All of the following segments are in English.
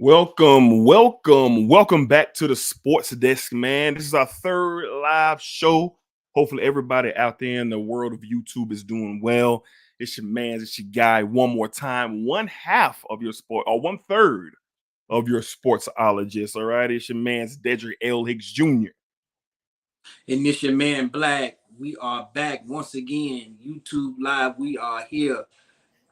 Welcome back to the Sports Desk, man. This is our third live show. Hopefully, everybody out there in the world of YouTube is doing well. It's your man, it's your guy. One more time, one half of your sport, or one third of your sportsologist. All right, it's your man's Dedrick L. Hicks Jr. And this your man Black. We are back once again. YouTube Live. We are here.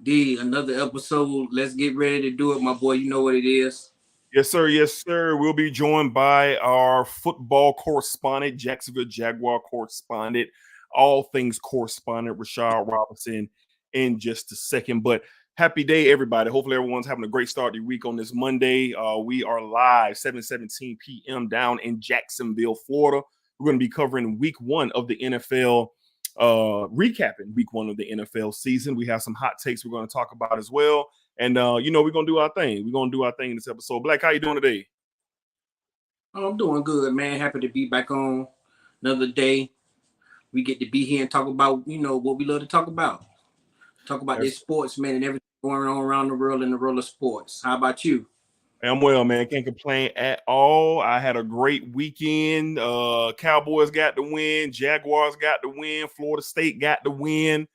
Another episode. Let's get ready to do it, my boy. You know what it is. Yes, sir. Yes, sir. We'll be joined by our football correspondent, Jacksonville Jaguar correspondent, all things correspondent, Rashad Robinson, in just a second. But happy day, everybody. Hopefully, everyone's having a great start to your week on this Monday. We are live 7:17 p.m. down in Jacksonville, Florida. We're going to be covering week one of the NFL, recapping week one of the NFL season. We have some hot takes we're going to talk about as well. And, we're going to do our thing. We're going to do our thing in this episode. Black, how you doing today? I'm doing good, man. Happy to be back on another day. We get to be here and talk about, what we love to talk about. Talk about this sports, man, and everything going on around the world in the world of sports. How about you? I'm well, man. Can't complain at all. I had a great weekend. Cowboys got the win. Jaguars got the win. Florida State got the win.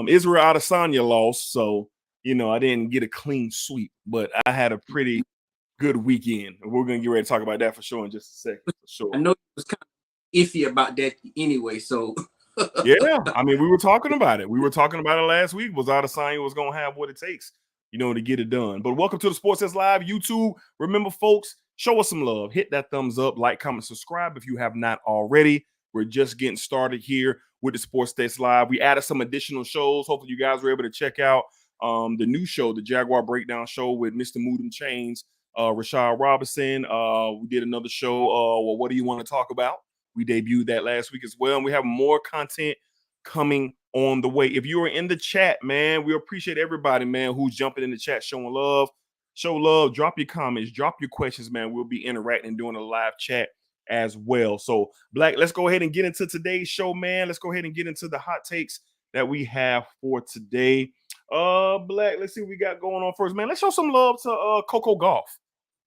Israel Adesanya lost, so I didn't get a clean sweep, but I had a pretty good weekend. We're going to get ready to talk about that for sure in just a second. For sure. I know it was kind of iffy about that anyway, so. Yeah, I mean, we were talking about it. We were talking about it last week. Was Adesanya was going to have what it takes, to get it done. But welcome to the Sports Desk Live YouTube. Remember, folks, show us some love. Hit that thumbs up, like, comment, subscribe if you have not already. We're just getting started here with the Sports Desk Live. We added some additional shows. Hopefully, you guys were able to check out the new show, the Jaguar Breakdown Show with Mr. Mood and Chains, Rashad Robinson. We did another show, What Do You Want to Talk About? We debuted that last week as well, and we have more content coming on the way. If you are in the chat, man, we appreciate everybody, man, who's jumping in the chat, showing love. Show love, drop your comments, drop your questions, man. We'll be interacting and doing a live chat as well. So, Black, let's go ahead and get into today's show, man. Let's go ahead and get into the hot takes that we have for today. Black, let's see what we got going on first, man. Let's show some love to Coco Gauff.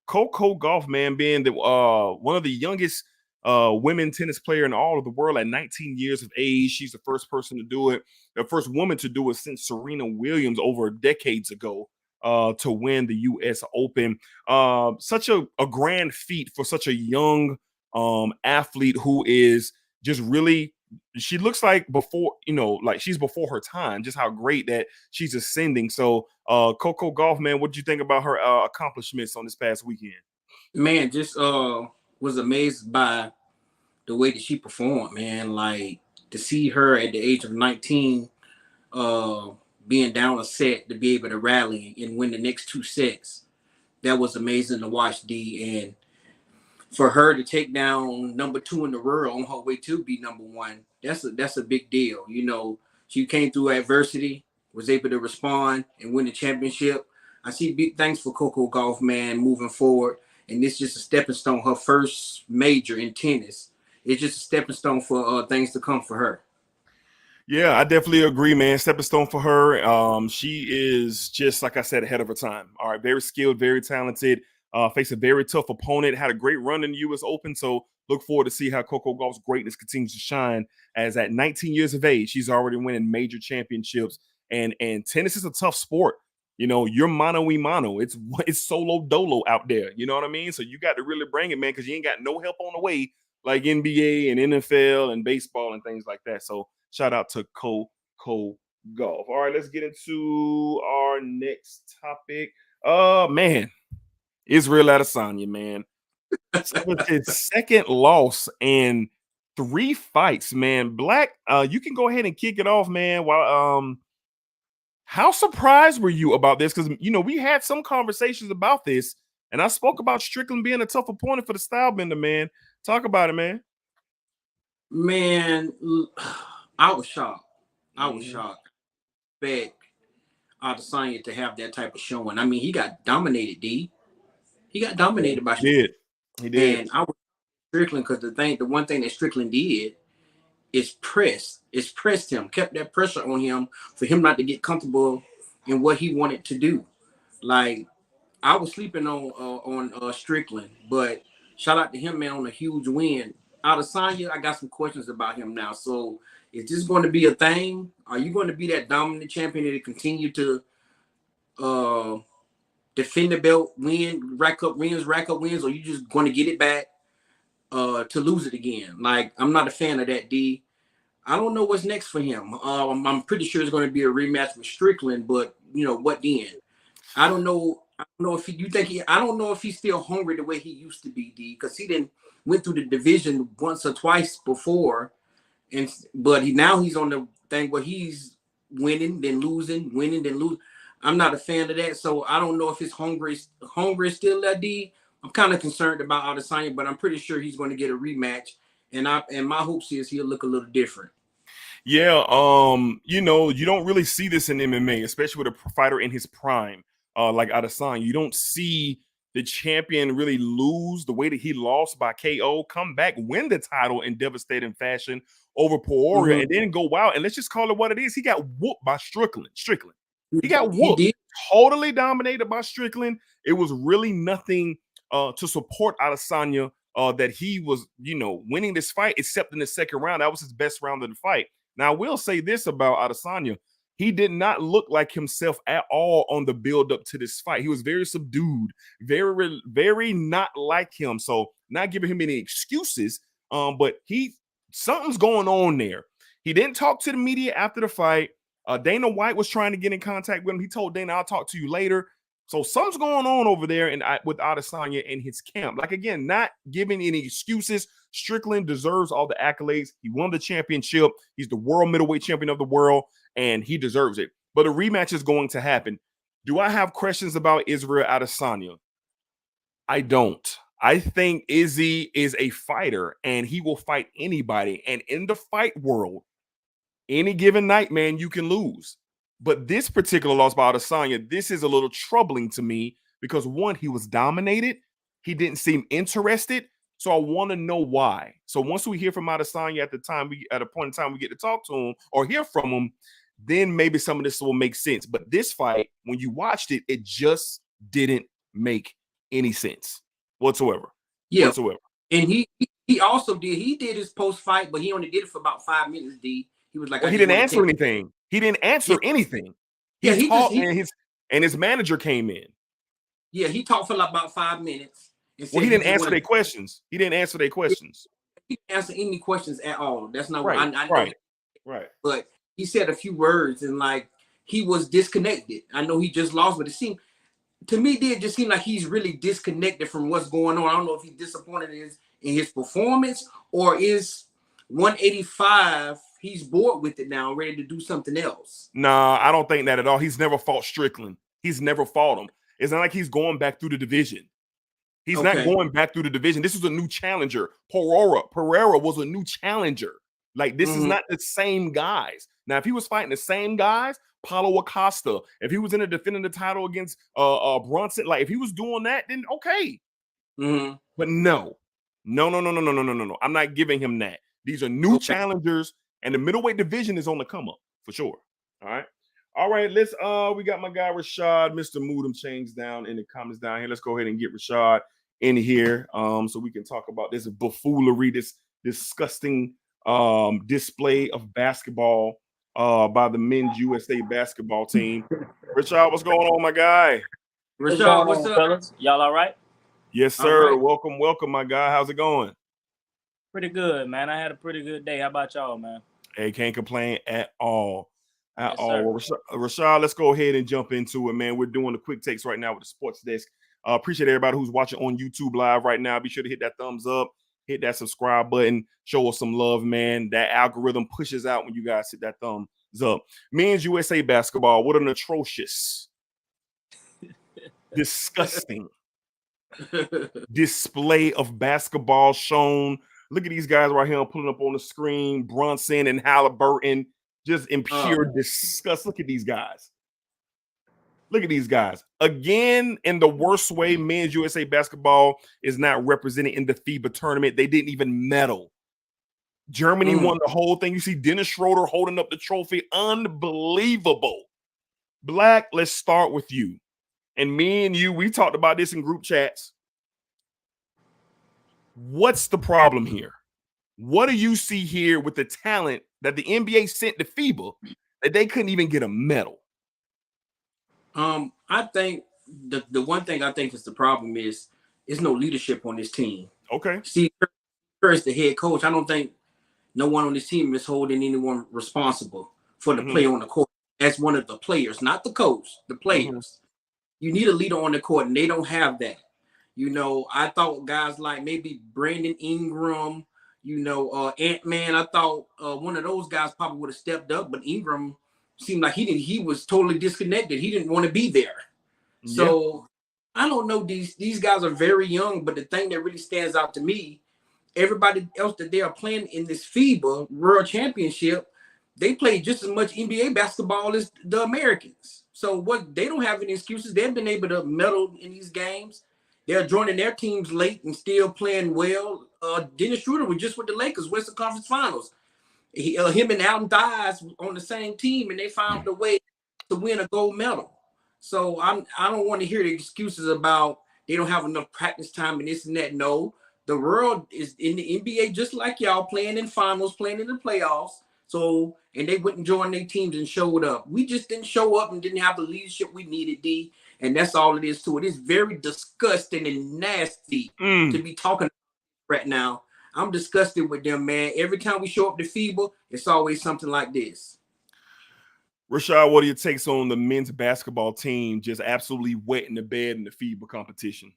Coco Gauff, man, being the one of the youngest women tennis player in all of the world at 19 years of age. She's the first person to do it, the first woman to do it since Serena Williams over decades ago to win the U.S. Open. Such a grand feat for such a young athlete who is just really, she looks like before, like she's before her time, just how great that she's ascending. So Coco Gauff, man, what did you think about her accomplishments on this past weekend? Man, just was amazed by the way that she performed, man. Like, to see her at the age of 19 being down a set to be able to rally and win the next two sets, that was amazing to watch, D. And for her to take down number 2 in the world on her way to be number 1, that's a big deal. She came through adversity, was able to respond and win the championship. I see big things for Coco Gauff, man, moving forward. And this is just a stepping stone, her first major in tennis. It's just a stepping stone for things to come for her. Yeah, I definitely agree, man. Stepping stone for her. She is just, like I said, ahead of her time. All right, very skilled, very talented. Faced a very tough opponent. Had a great run in the U.S. Open. So look forward to see how Coco Gauff's greatness continues to shine. As at 19 years of age, she's already winning major championships. And tennis is a tough sport. You're mano y mano. It's solo dolo out there. You know what I mean? So you got to really bring it, man, because you ain't got no help on the way like NBA and NFL and baseball and things like that. So shout out to Coco Gauff. All right, let's get into our next topic. Man, Israel Adesanya, man. His second loss in 3 fights, man. Black, you can go ahead and kick it off, man. While how surprised were you about this? Because, we had some conversations about this, and I spoke about Strickland being a tough opponent for the Stylebender, man. Talk about it, man. Man, I was shocked. I was shocked. Expect Adesanya to have that type of showing. I mean, he got dominated, D. He got dominated by Strickland. He did. And I was Strickland because the one thing that Strickland did is pressed him, kept that pressure on him for him not to get comfortable in what he wanted to do. Like, I was sleeping on Strickland, but shout out to him, man, on a huge win. Adesanya, I got some questions about him now. So is this going to be a thing? Are you going to be that dominant champion to continue to uh, defend the belt, rack up wins, or you just going to get it back to lose it again? Like, I'm not a fan of that, D. I don't know what's next for him. I'm pretty sure it's going to be a rematch with Strickland, but what then? I don't know. I don't know if you think he. I don't know if he's still hungry the way he used to be, D. Because he didn't went through the division once or twice before, but he's on the thing where he's winning then losing, winning then losing. I'm not a fan of that, so I don't know if his hunger is still there, D. I'm kind of concerned about Adesanya, but I'm pretty sure he's going to get a rematch, and my hopes is he'll look a little different. Yeah, you don't really see this in MMA, especially with a fighter in his prime, like Adesanya. You don't see the champion really lose the way that he lost by KO, come back, win the title in devastating fashion over Poirier, and then go out. And let's just call it what it is. He got whooped by Strickland. He got whooped. He did. Totally dominated by Strickland. It was really nothing to support Adesanya that he was, winning this fight, except in the second round. That was his best round of the fight. Now, I will say this about Adesanya. He did not look like himself at all on the build-up to this fight. He was very subdued, very, very not like him. So not giving him any excuses, but something's going on there. He didn't talk to the media after the fight. Dana White was trying to get in contact with him. He told Dana, I'll talk to you later. So something's going on over there with Adesanya and his camp. Like, again, not giving any excuses. Strickland deserves all the accolades. He won the championship. He's the world middleweight champion of the world, and he deserves it. But a rematch is going to happen. Do I have questions about Israel Adesanya? I don't. I think Izzy is a fighter, and he will fight anybody. And in the fight world, any given night, man, you can lose. But this particular loss by Adesanya, this is a little troubling to me because, one, he was dominated. He didn't seem interested. So I want to know why. So once we hear from Adesanya at a point in time we get to talk to him or hear from him, then maybe some of this will make sense. But this fight, when you watched it, it just didn't make any sense whatsoever. Yeah. Whatsoever. And he also did his post-fight, but he only did it for about 5 minutes, D. He was like, he didn't answer anything. He didn't answer anything. He talked, and his manager came in. Yeah, he talked for like about 5 minutes. Well, he didn't answer their questions. He didn't answer their questions. He didn't answer any questions at all. That's not right. what Right. But he said a few words and like he was disconnected. I know he just lost, but it seemed to me it just seemed like he's really disconnected from what's going on. I don't know if he's disappointed in his performance or is 185. He's bored with it now, ready to do something else. Nah, I don't think that at all. He's never fought Strickland. He's never fought him. It's not like he's going back through the division. He's not going back through the division. This is a new challenger. Pereira was a new challenger. Like, this is not the same guys. Now, if he was fighting the same guys, Paulo Acosta, if he was in a defending the title against Brunson, like if he was doing that, then okay. But no. I'm not giving him that. These are new challengers, and the middleweight division is on the come up for sure. All right. Let's we got my guy Rashad, Mr. Moodham Chains down in the comments down here. Let's go ahead and get Rashad in here so we can talk about this buffoonery, this disgusting display of basketball by the men's USA basketball team. Rashad, what's going on, my guy? Rashad, what's up, fellas? Y'all all right? Yes, sir. Right. Welcome, my guy. How's it going? Pretty good, man. I had a pretty good day. How about y'all, man? Hey, can't complain at all. Well, Rashad, let's go ahead and jump into it, man. We're doing the quick takes right now with the Sports Desk. Appreciate everybody who's watching on YouTube Live right now. Be sure to hit that thumbs up, hit that subscribe button, show us some love, man. That algorithm pushes out when you guys hit that thumbs up. Men's USA basketball, what an atrocious, disgusting display of basketball shown. Look at these guys right here pulling up on the screen. Brunson and Halliburton. Just in pure disgust. Look at these guys. Look at these guys. Again, in the worst way, men's USA basketball is not represented in the FIBA tournament. They didn't even medal. Germany won the whole thing. You see Dennis Schroeder holding up the trophy. Unbelievable. Black, let's start with you. and me and you, we talked about this in group chats. What's the problem here? What do you see here with the talent that the NBA sent to FIBA that they couldn't even get a medal? I think the one thing I think is the problem is no leadership on this team. Okay. Steve Kerr is the head coach. I don't think no one on this team is holding anyone responsible for the play on the court. That's one of the players, not the coach, the players. You need a leader on the court, and they don't have that. You know, I thought guys like maybe Brandon Ingram, you know, Ant-Man, I thought one of those guys probably would have stepped up, but Ingram seemed like he was totally disconnected. He didn't want to be there. Yeah. So I don't know. These guys are very young, but the thing that really stands out to me, everybody else that they are playing in this FIBA World Championship, they play just as much NBA basketball as the Americans. So they don't have any excuses. They've been able to medal in these games. They're joining their teams late and still playing well. Dennis Schroeder was just with the Lakers, Western Conference Finals. Him and Alton Dyes on the same team, and they found a way to win a gold medal. So I don't want to hear the excuses about they don't have enough practice time and this and that. No, the world is in the NBA just like y'all, playing in finals, playing in the playoffs. So, and they went and joined their teams and showed up. We just didn't show up and didn't have the leadership we needed, D. And that's all it is to it. It's very disgusting and nasty to be talking right now. I'm disgusted with them, man. Every time we show up to FIBA, it's always something like this. Rashad, what are your takes on the men's basketball team just absolutely wetting the bed in the FIBA competition?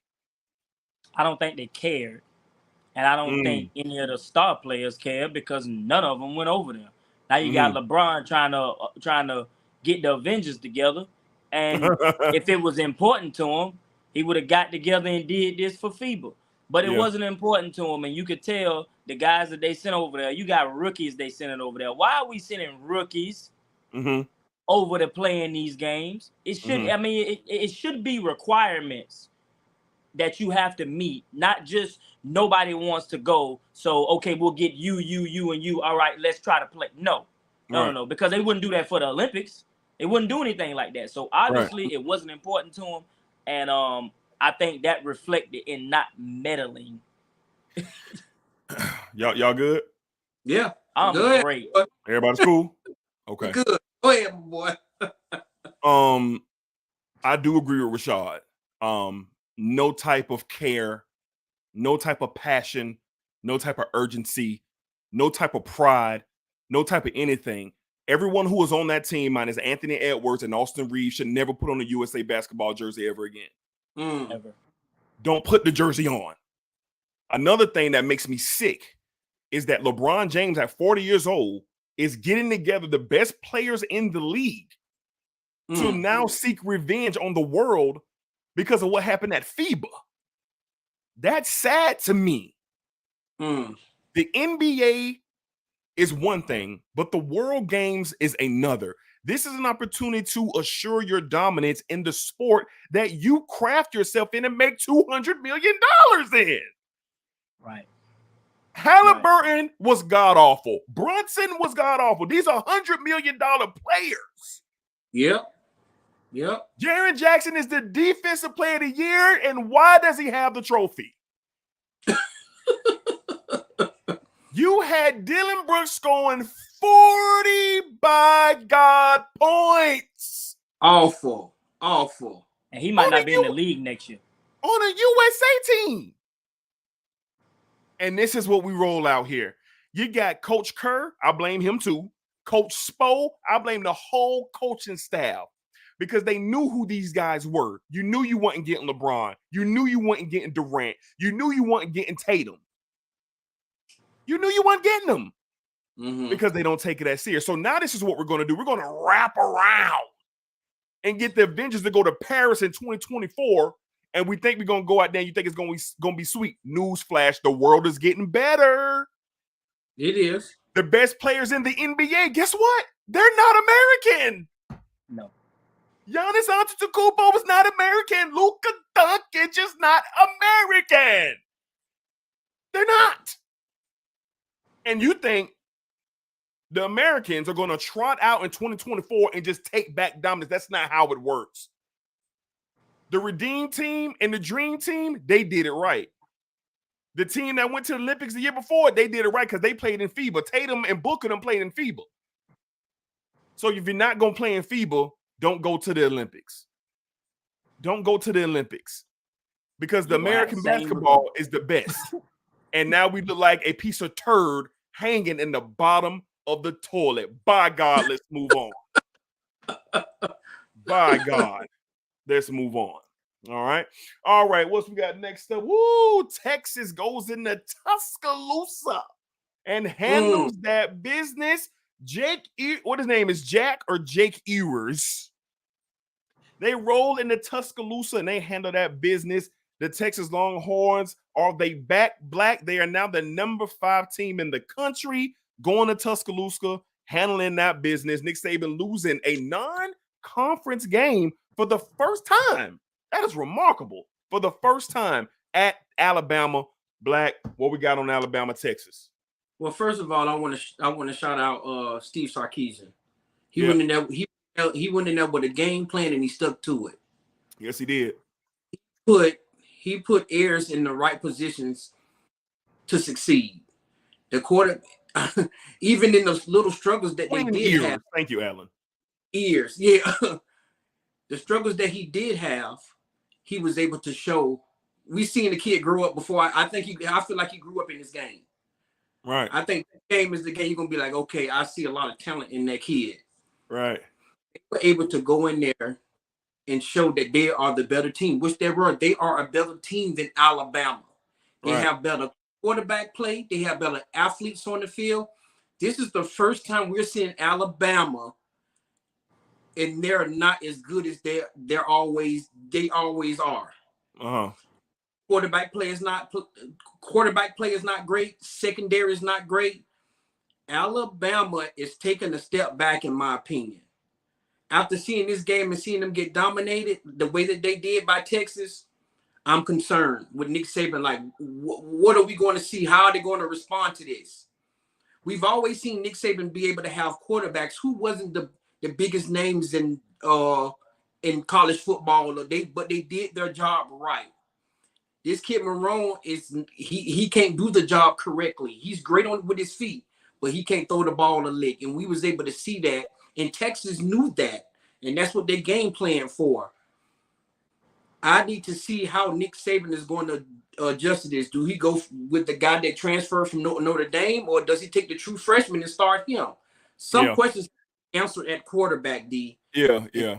I don't think they cared. And I don't think any of the star players cared because none of them went over there. Now you got LeBron trying to get the Avengers together. And if it was important to him, he would have got together and did this for FIBA. But it wasn't important to him. And you could tell the guys that they sent over there, you got rookies they sent over there. Why are we sending rookies over to play in these games? It should, I mean, it should be requirements that you have to meet, not just nobody wants to go. So, okay, we'll get you, and you. All right, let's try to play. No, because they wouldn't do that for the Olympics. They wouldn't do anything like that. So obviously it wasn't important to them. And I think that reflected in not meddling. Y'all good? Yeah. I'm good. Great. Everybody's cool? Okay. Good. Go ahead, boy. I do agree with Rashad. No type of care, no type of passion, no type of urgency, no type of pride, no type of anything. Everyone who was on that team, minus Anthony Edwards and Austin Reeves, should never put on a USA basketball jersey ever again. Ever. Don't put the jersey on. Another thing that makes me sick is that LeBron James, at 40 years old, is getting together the best players in the league to now seek revenge on the world because of what happened at FIBA. That's sad to me. The NBA is one thing, but the World Games is another. This is an opportunity to assure your dominance in the sport that you craft yourself in and make $200 million in. Right. Halliburton was god-awful. Brunson was god-awful. These are $100 million players. Yep. Jaren Jackson is the defensive player of the year, and why does he have the trophy? You had Dylan Brooks scoring 40 by God points. Awful. And he might not be in the league next year. On a USA team. And this is what we roll out here. You got Coach Kerr. I blame him too. Coach Spo. I blame the whole coaching staff because they knew who these guys were. You knew you weren't getting LeBron. You knew you weren't getting Durant. You knew you weren't getting Tatum. You knew you weren't getting them because they don't take it as serious. So now this is what we're going to do. We're going to wrap around and get the Avengers to go to Paris in 2024. And we think we're going to go out there and you think it's going to be sweet. Newsflash, the world is getting better. It is. The best players in the NBA, guess what? They're not American. No. Giannis Antetokounmpo is not American. Luka Doncic is not American. They're not. And you think the Americans are going to trot out in 2024 and just take back dominance. That's not how it works. The Redeem team and the Dream team, they did it right. The team that went to the Olympics the year before, they did it right because they played in FIBA. Tatum and Booker them played in FIBA. So if you're not going to play in FIBA, don't go to the Olympics. Don't go to the Olympics because the American basketball is the best. And now we look like a piece of turd hanging in the bottom of the toilet. By God, let's move on. By God, let's move on. All right. What's we got next up? Woo! Texas goes into Tuscaloosa and handles that business. What his name is, Jack or Jake Ewers? They roll into Tuscaloosa and they handle that business. The Texas Longhorns, are they back black? They are now the number 5 team in the country, going to Tuscaloosa, handling that business. Nick Saban losing a non-conference game for the first time. That is remarkable. For the first time at Alabama, black. What we got on Alabama, Texas? Well, first of all, I want to shout out Steve Sarkisian. He went in there. He went in there with a game plan and he stuck to it. Yes, he did. He put Ayers in the right positions to succeed. The quarter, even in those little struggles that they did have. Thank you, Alan. Ears, yeah. The struggles that he did have, he was able to show. We seen the kid grow up before. I feel like he grew up in this game. Right. I think the game is the game. You're gonna be like, okay, I see a lot of talent in that kid. Right. They were able to go in there and show that they are the better team, which they were. They are a better team than Alabama. They have better quarterback play. They have better athletes on the field. This is the first time we're seeing Alabama, and they're not as good as they always are. Quarterback play is not great. Secondary is not great. Alabama is taking a step back, in my opinion. After seeing this game and seeing them get dominated the way that they did by Texas, I'm concerned with Nick Saban. Like, what are we going to see? How are they going to respond to this? We've always seen Nick Saban be able to have quarterbacks who wasn't the biggest names in college football, but they did their job right. This kid Marrone he can't do the job correctly. He's great with his feet, but he can't throw the ball a lick. And we was able to see that. And Texas knew that. And that's what they game plan for. I need to see how Nick Saban is going to adjust to this. Do he go with the guy that transferred from Notre Dame, or does he take the true freshman and start him? Some questions answered at quarterback, D. Yeah.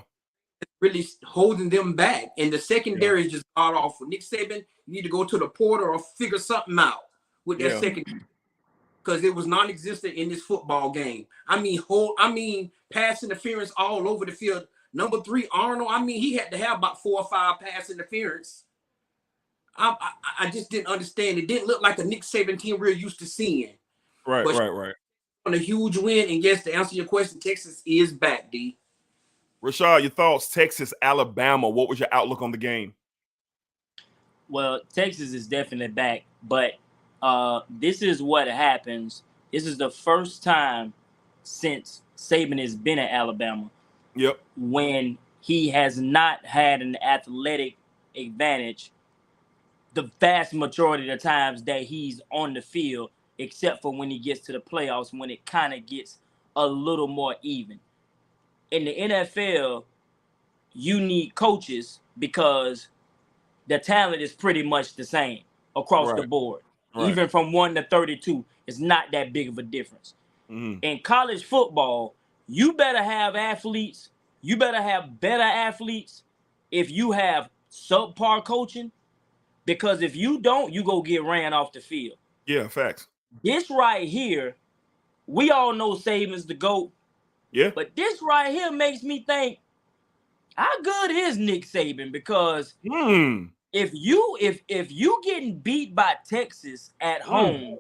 Really holding them back. And the secondary is just god awful. Nick Saban, you need to go to the portal or figure something out with that secondary. Because it was non-existent in this football game. I mean, pass interference all over the field. Number 3, Arnold. I mean, he had to have about 4 or 5 pass interference. I just didn't understand. It didn't look like a Nick Saban team we're used to seeing. Right. On a huge win, and yes, to answer your question, Texas is back, D. Rashad, your thoughts? Texas, Alabama. What was your outlook on the game? Well, Texas is definitely back, but this is what happens. This is the first time since Saban has been at Alabama. Yep. When he has not had an athletic advantage the vast majority of the times that he's on the field, except for when he gets to the playoffs, when it kind of gets a little more even. In the NFL, you need coaches because the talent is pretty much the same across the board. Even from 1 to 32, it's not that big of a difference. In college football, you better have athletes. You better have better athletes if you have subpar coaching, because if you don't, you go get ran off the field. Yeah, facts. This right here, we all know Saban's the GOAT. Yeah. But this right here makes me think, how good is Nick Saban? Because if you getting beat by Texas at home,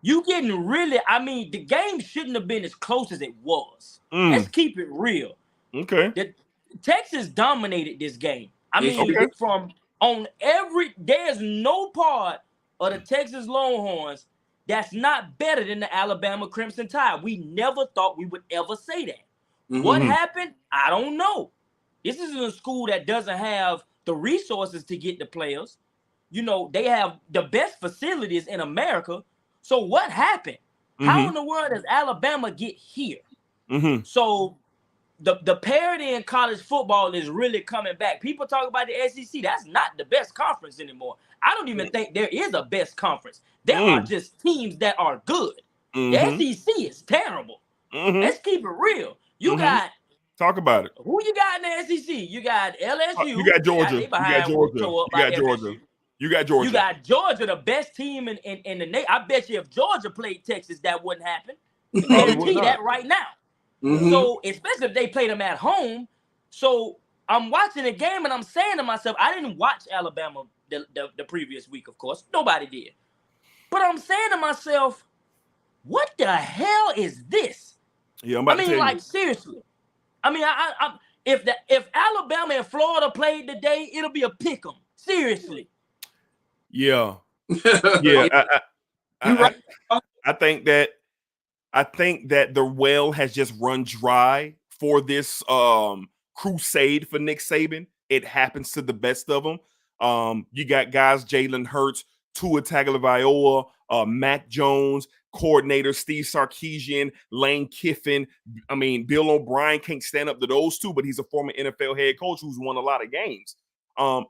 you getting really, I mean, the game shouldn't have been as close as it was. Let's keep it real. Okay. Texas dominated this game. I mean, there's no part of the Texas Longhorns that's not better than the Alabama Crimson Tide. We never thought we would ever say that. What happened? I don't know. This isn't a school that doesn't have the resources to get the players. You know, they have the best facilities in America. So what happened? How in the world does Alabama get here? So the parity in college football is really coming back. People talk about the SEC. That's not the best conference anymore. I don't even think there is a best conference. There are just teams that are good. The SEC is terrible. Let's keep it real. You got talk about it. Who you got in the SEC? You got LSU. You got Georgia. You got Georgia. You got Georgia. You got Georgia, the best team in the nation. I bet you if Georgia played Texas, that wouldn't happen. Guarantee that right now. So, especially if they played them at home. So, I'm watching the game and I'm saying to myself, I didn't watch Alabama the previous week, of course. Nobody did. But I'm saying to myself, what the hell is this? Yeah, I mean, like, seriously. I mean, if Alabama and Florida played today, it'll be a pick 'em. Seriously. Yeah. Yeah. I think that the well has just run dry for this crusade for Nick Saban. It happens to the best of them. You got guys Jalen Hurts, Tua Tagovailoa, Mac Jones, coordinator Steve Sarkisian, Lane Kiffin. I mean, Bill O'Brien can't stand up to those two, but he's a former NFL head coach who's won a lot of games.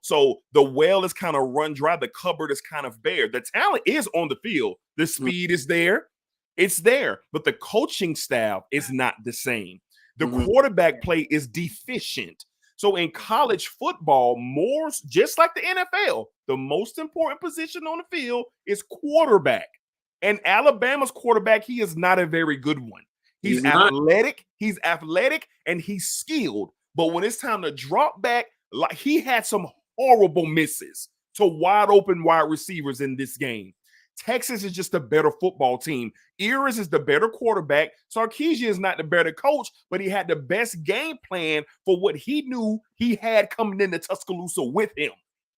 So the well is kind of run dry. The cupboard is kind of bare. The talent is on the field. The speed is there. It's there, but the coaching staff is not the same. The quarterback play is deficient. So in college football, more just like the NFL, the most important position on the field is quarterback. And Alabama's quarterback, he is not a very good one. He's athletic, and he's skilled. But when it's time to drop back, like he had some horrible misses to wide open wide receivers in this game. Texas is just a better football team. Ernest is the better quarterback. Sarkisian is not the better coach, but he had the best game plan for what he knew he had coming into Tuscaloosa with him.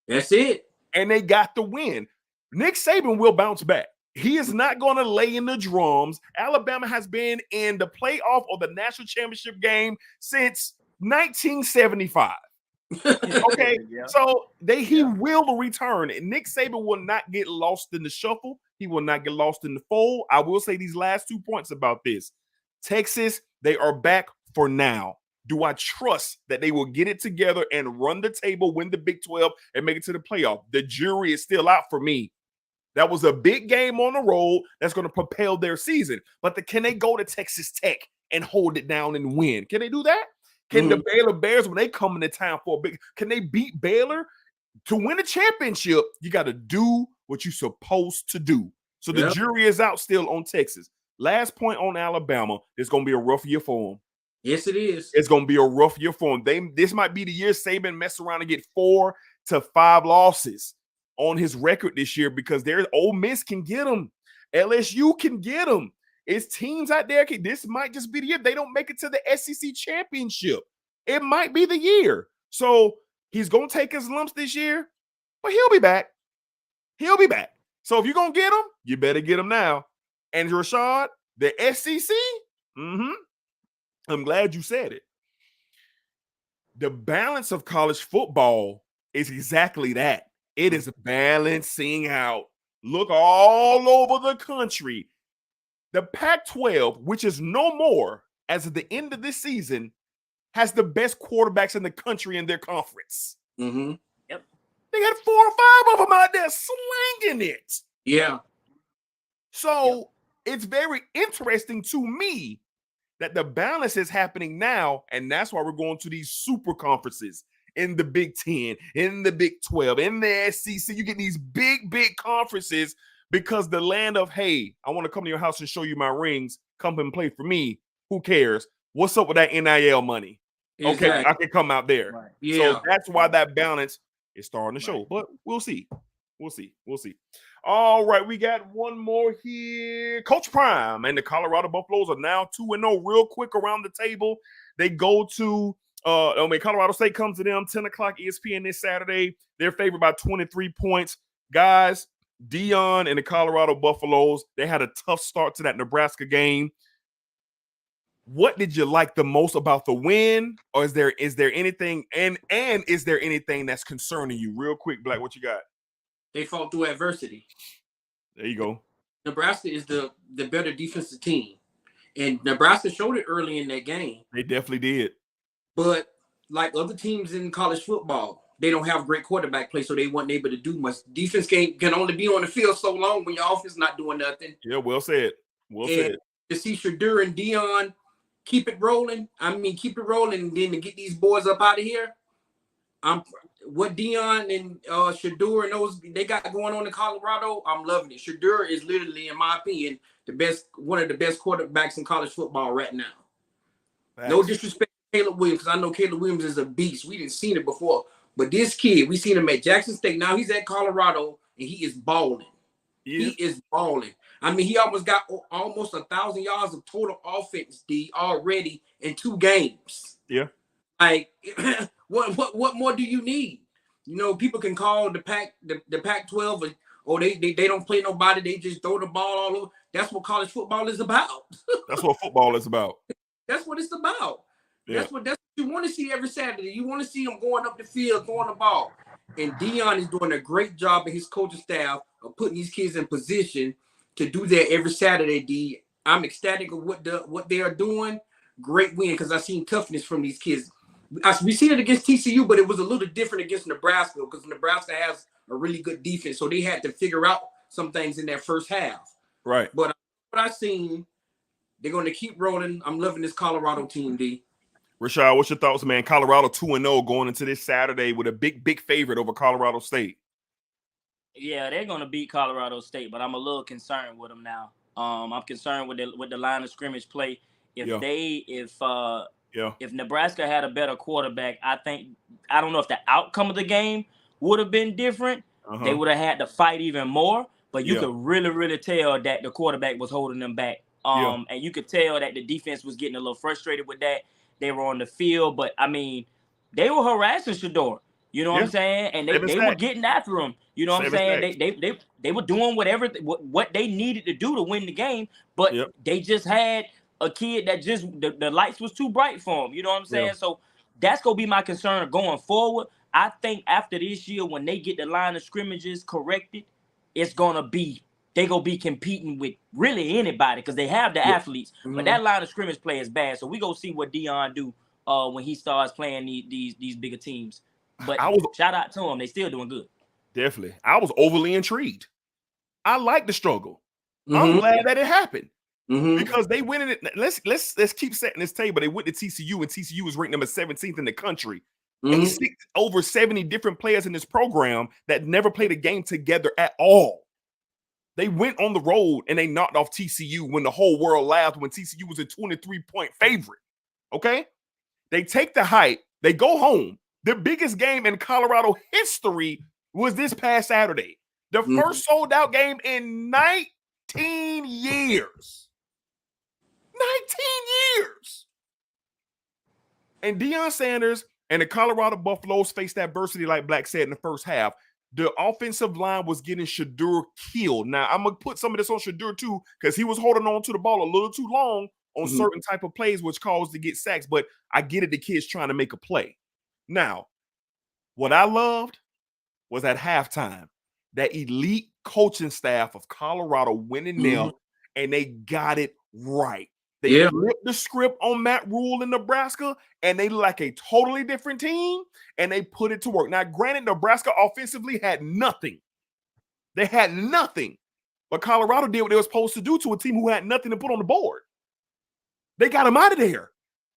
That's it. And they got the win. Nick Saban will bounce back. He is not going to lay in the drums. Alabama has been in the playoff or the national championship game since 1975. Okay, so he will return. And Nick Saban will not get lost in the shuffle. He will not get lost in the fold. I will say these last 2 points about this. Texas, they are back for now. Do I trust that they will get it together and run the table, win the Big 12, and make it to the playoff? The jury is still out for me. That was a big game on the road that's going to propel their season. But can they go to Texas Tech and hold it down and win? Can they do that? Can the Baylor Bears, when they come into town for a big, can they beat Baylor? To win a championship, you got to do what you're supposed to do. So the jury is out still on Texas. Last point on Alabama, it's going to be a rough year for them. Yes, it is. It's going to be a rough year for them. This might be the year Saban mess around and get 4 to 5 losses on his record this year because there's Ole Miss can get them. LSU can get them. It's teams out there. This might just be the year they don't make it to the SEC championship. It might be the year. So he's going to take his lumps this year, but he'll be back. He'll be back. So if you're going to get him, you better get him now. And Rashad, the SEC, I'm glad you said it. The balance of college football is exactly that. It is balancing out. Look all over the country. The Pac-12, which is no more as of the end of this season, has the best quarterbacks in the country in their conference. Yep. They got 4 or 5 of them out there slinging it. Yeah. So it's very interesting to me that the balance is happening now, and that's why we're going to these super conferences in the Big 10, in the Big 12, in the SEC. You get these big conferences because the land of, hey, I want to come to your house and show you my rings. Come and play for me. Who cares? What's up with that NIL money? Exactly. Okay, I can come out there. Right. Yeah. So that's why that balance is starting to show. But we'll see. We'll see. All right, we got one more here. Coach Prime and the Colorado Buffaloes are now 2-0 real quick around the table. They go to Colorado State comes to them 10 o'clock ESPN this Saturday. They're favored by 23 points. Guys, Dion and the Colorado Buffaloes, they had a tough start to that Nebraska game. what did you like the most about the win? Or is there anything and is there anything that's concerning you? Real quick, Black, what you got? They fought through adversity. There you go. Nebraska is the better defensive team. And Nebraska showed it early in that game. They definitely did. But like other teams in college football, they don't have great quarterback play, so they weren't able to do much. Defense can only be on the field so long when your offense not doing nothing. Yeah, well said. Well said. To see Shadur and Dion keep it rolling, and then to get these boys up out of here, what Dion and Shadur and those they got going on in Colorado, I'm loving it. Shadur is literally, in my opinion, one of the best quarterbacks in college football right now. Thanks. No disrespect to Caleb Williams, because I know Caleb Williams is a beast. We didn't seen it before. But this kid, we seen him at Jackson State. Now he's at Colorado, and he is balling. Yeah. He is balling. I mean, he almost got almost 1,000 yards of total offense, already in 2 games. Yeah. Like, what more do you need? You know, people can call the Pac-12 or they don't play nobody. They just throw the ball all over. That's what college football is about. That's what football is about. That's what it's about. Yeah. That's what you want to see every Saturday. You want to see him going up the field, throwing the ball. And Dion is doing a great job of his coaching staff of putting these kids in position to do that every Saturday, D. I'm ecstatic of what they are doing. Great win, because I've seen toughness from these kids. We seen it against TCU, but it was a little different against Nebraska because Nebraska has a really good defense, so they had to figure out some things in that first half. Right. But what I've seen, they're going to keep rolling. I'm loving this Colorado team, D. Rashad, what's your thoughts, man? Colorado 2-0 going into this Saturday with a big favorite over Colorado State. Yeah, they're going to beat Colorado State, but I'm a little concerned with them now. I'm concerned with the line of scrimmage play. If Nebraska had a better quarterback, I don't know if the outcome of the game would have been different. Uh-huh. They would have had to fight even more, but you could really, really tell that the quarterback was holding them back. And you could tell that the defense was getting a little frustrated with that. They were on the field, but I mean, they were harassing Shador. You know what I'm saying? And they were getting after him. You know what I'm saying? They were doing what they needed to do to win the game, but they just had a kid that just the lights was too bright for him. You know what I'm saying? Yeah. So that's gonna be my concern going forward. I think after this year, when they get the line of scrimmages corrected, they're gonna be competing with really anybody because they have the athletes. Mm-hmm. But that line of scrimmage play is bad. So we go see what Dion do when he starts playing these bigger teams. But shout out to him, they still doing good. Definitely, I was overly intrigued. I like the struggle. Mm-hmm. I'm glad that it happened. Mm-hmm. Because they went in it. Let's keep setting this table. They went to TCU, and TCU was ranked number 17th in the country. Mm-hmm. Over 70 different players in this program that never played a game together at all. They went on the road and they knocked off TCU when the whole world laughed when TCU was a 23-point favorite. Okay? They take the hype. They go home. The biggest game in Colorado history was this past Saturday. The first sold-out game in 19 years. 19 years. And Deion Sanders and the Colorado Buffaloes faced adversity, like Black said, in the first half. The offensive line was getting Shadur killed. Now, I'm going to put some of this on Shadur, too, because he was holding on to the ball a little too long on certain type of plays, which caused to get sacks. But I get it, the kid's trying to make a play. Now, what I loved was at halftime, that elite coaching staff of Colorado went in there and they got it right. They flipped the script on Matt Rule in Nebraska, and they look like a totally different team, and they put it to work. Now, granted, Nebraska offensively had nothing. They had nothing. But Colorado did what they were supposed to do to a team who had nothing to put on the board. They got them out of there.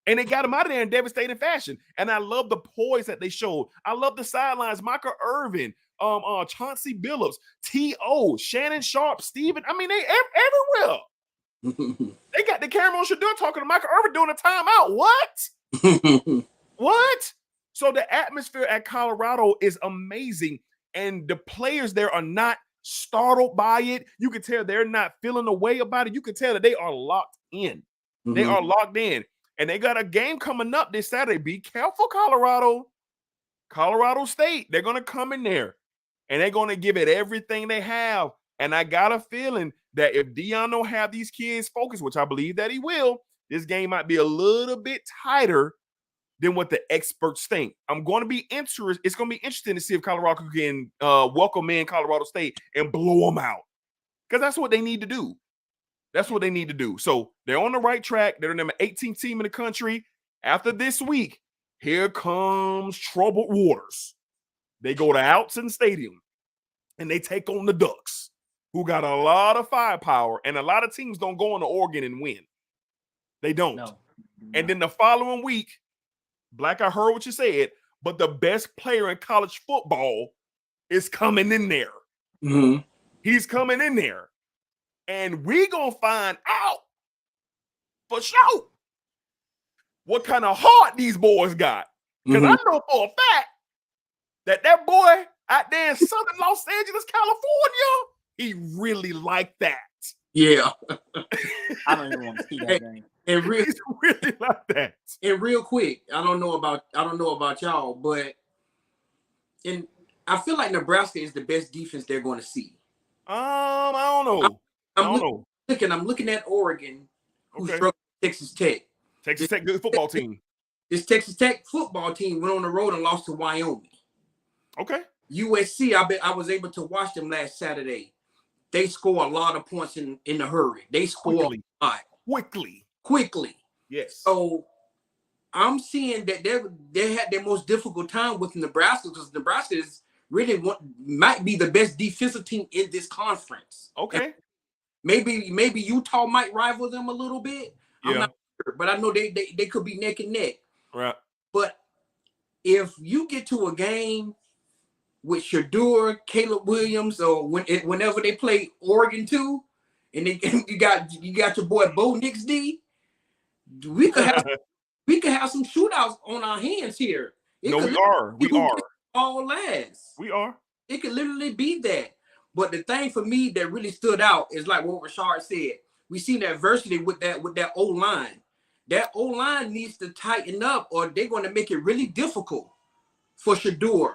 And they got him out of there in devastating fashion. And I love the poise that they showed. I love the sidelines. Micah Irvin, Chauncey Billups, T.O., Shannon Sharp, Steven. I mean, they everywhere. They got the camera on Shadur talking to Micah Irvin doing a timeout. What? What? So the atmosphere at Colorado is amazing. And the players there are not startled by it. You can tell they're not feeling a way about it. You can tell that they are locked in. They are locked in. And they got a game coming up this Saturday. Be careful, Colorado. Colorado State. They're going to come in there. And they're going to give it everything they have. And I got a feeling that if Deion don't have these kids focused, which I believe that he will, this game might be a little bit tighter than what the experts think. I'm going to be interested. It's going to be interesting to see if Colorado can welcome in Colorado State and blow them out, because that's what they need to do. That's what they need to do. So they're on the right track. They're the number 18 team in the country. After this week, here comes troubled waters. They go to Altson Stadium and they take on the Ducks, who got a lot of firepower, and a lot of teams don't go into Oregon and win. They don't. No. And then the following week, Black, I heard what you said, but the best player in college football is coming in there. Mm-hmm. He's coming in there. And we going to find out for sure what kind of heart these boys got. Because I know for a fact that boy out there in southern Los Angeles, California, he really liked that. Yeah. I don't even want to see that game. And he's really like that. And real quick, I don't know about y'all, but I feel like Nebraska is the best defense they're going to see. I don't know. I'm looking at Oregon, who struggled with Texas Tech. Texas Tech, good football team. This Texas Tech football team went on the road and lost to Wyoming. Okay. USC, I was able to watch them last Saturday. They score a lot of points in a hurry. They score a lot. Quickly. Yes. So I'm seeing that they had their most difficult time with Nebraska, because Nebraska is really might be the best defensive team in this conference. Okay. And maybe Utah might rival them a little bit. I'm not sure, but I know they could be neck and neck. Right. But if you get to a game with Shedeur, Caleb Williams, or whenever they play Oregon too, and you got your boy Bo Nix D, we could have some shootouts on our hands here. We are. All last. We are. It could literally be that. But the thing for me that really stood out is like what Rashad said. We seen the adversity with that O-line. That O-line needs to tighten up, or they're going to make it really difficult for Shedeur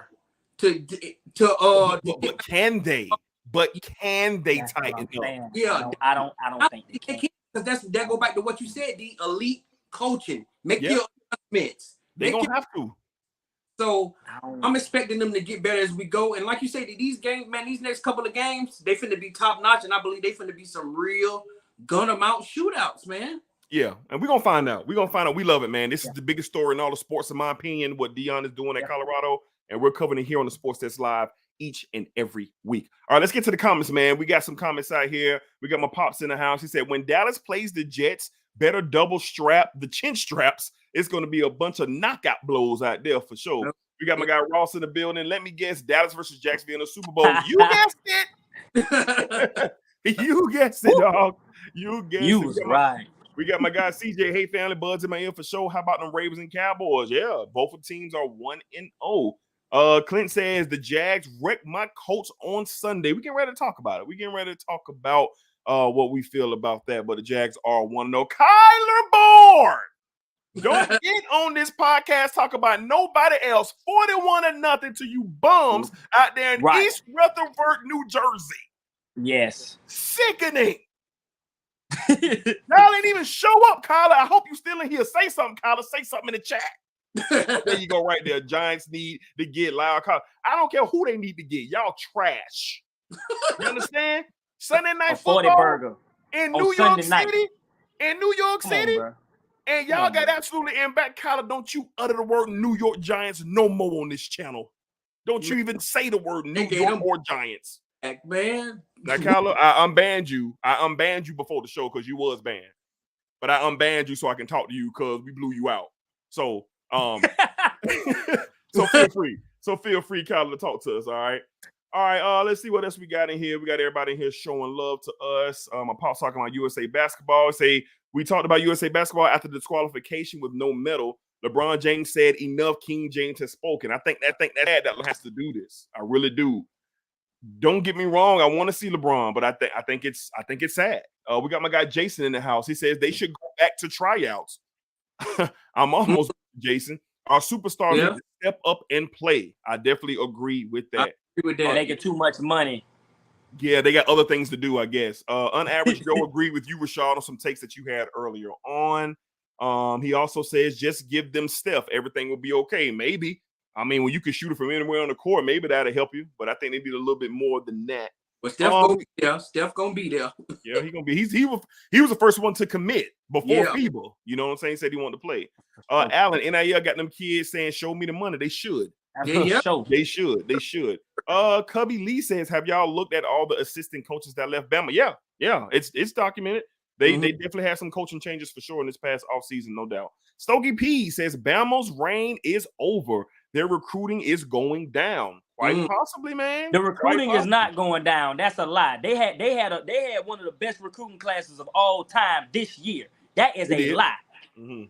but can they? But can they tighten up? Yeah, I don't think they can. Because that go back to what you said, the elite coaching. Make your adjustments. They're going to have to. So I'm expecting them to get better as we go. And like you said, these games, man, these next couple of games, they finna be top notch. And I believe they finna be some real gun them out shootouts, man. Yeah, and we're going to find out. We love it, man. This is the biggest story in all the sports, in my opinion, what Deion is doing at Colorado. And we're covering it here on the Sports That's Live each and every week. All right, let's get to the comments, man. We got some comments out here. We got my pops in the house. He said, when Dallas plays the Jets, better double strap the chin straps. It's going to be a bunch of knockout blows out there for sure. We got my guy Ross in the building. Let me guess, Dallas versus Jacksonville in the Super Bowl. You guessed it. You guessed it, dog. You guessed it. You was right. We got my guy CJ. Hey, family, buds in my ear for sure. How about them Ravens and Cowboys? Yeah, both of the teams are 1-0. Clint says the Jags wrecked my Colts on Sunday. We getting ready to talk about it. We getting ready to talk about what we feel about that. But the Jags are 1-0. Kyler Bourne. Don't get on this podcast talk about nobody else. 41-0 to you bums out there in East Rutherford, New Jersey. Yes. Sickening. Y'all ain't even show up, Kyler. I hope you still in here. Say something, Kyler. Say something in the chat. There you go, right there. Giants need to get loud. I don't care who they need to get. Y'all trash. You understand? Sunday night football burger in New York City. In New York City. And y'all got absolutely in back. Kyler, don't you utter the word New York Giants no more on this channel. Don't you even say the word New York or Giants. Heck, man. Now, Kyler, I unbanned you. I unbanned you before the show because you was banned. But I unbanned you so I can talk to you because we blew you out. So, so feel free. Kyler, to talk to us, all right? All right, let's see what else we got in here. We got everybody in here showing love to us. My pop's talking about USA basketball. We talked about USA basketball after the disqualification with no medal. LeBron James said enough. King James has spoken. I think that has to do this. I really do. Don't get me wrong. I want to see LeBron, but I think it's sad. We got my guy Jason in the house. He says they should go back to tryouts. I'm almost Jason. Our superstars need to step up and play. I definitely agree with that. They get too much money. Yeah, they got other things to do, I guess. Unaverage Joe agreed with you, Rashad, on some takes that you had earlier on. He also says just give them Steph. Everything will be okay. Maybe. I mean, when you can shoot it from anywhere on the court, maybe that'll help you. But I think they need a little bit more than that. But Steph gonna be there. Steph gonna be there. Yeah, he gonna be. He was the first one to commit before FIBA. You know what I'm saying? He said he wanted to play. Allen, NIL got them kids saying, "Show me the money." They should. Yeah. They should. They should. Cubby Lee says, "Have y'all looked at all the assistant coaches that left Bama?" Yeah. It's documented. They definitely had some coaching changes for sure in this past offseason, no doubt. Stokey P says Bama's reign is over. Their recruiting is going down. Quite possibly, man. The recruiting is not going down. That's a lie. They had one of the best recruiting classes of all time this year. That is a lie.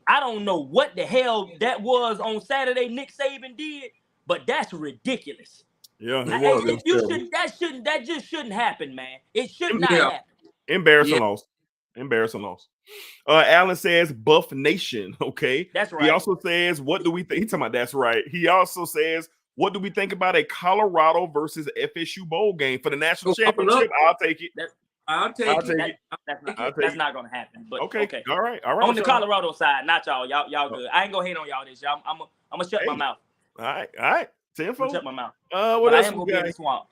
I don't know what the hell that was on Saturday Nick Saban did, but that's ridiculous. Yeah, that just shouldn't happen, man. It should not happen. Embarrassing loss. Embarrassing loss. Alan says Buff Nation. Okay. That's right. He also says, what do we think? He's talking about that's right. He also says, what do we think about a Colorado versus FSU bowl game for the national championship? I'll take it. I'll take it. That's not gonna happen. But okay. All right. On the Colorado side, not y'all. Y'all good. I ain't gonna hate on y'all this. Y'all, I'm gonna shut my mouth. All right. Tenfold. Shut my mouth. What else? I am gonna be in the swamp.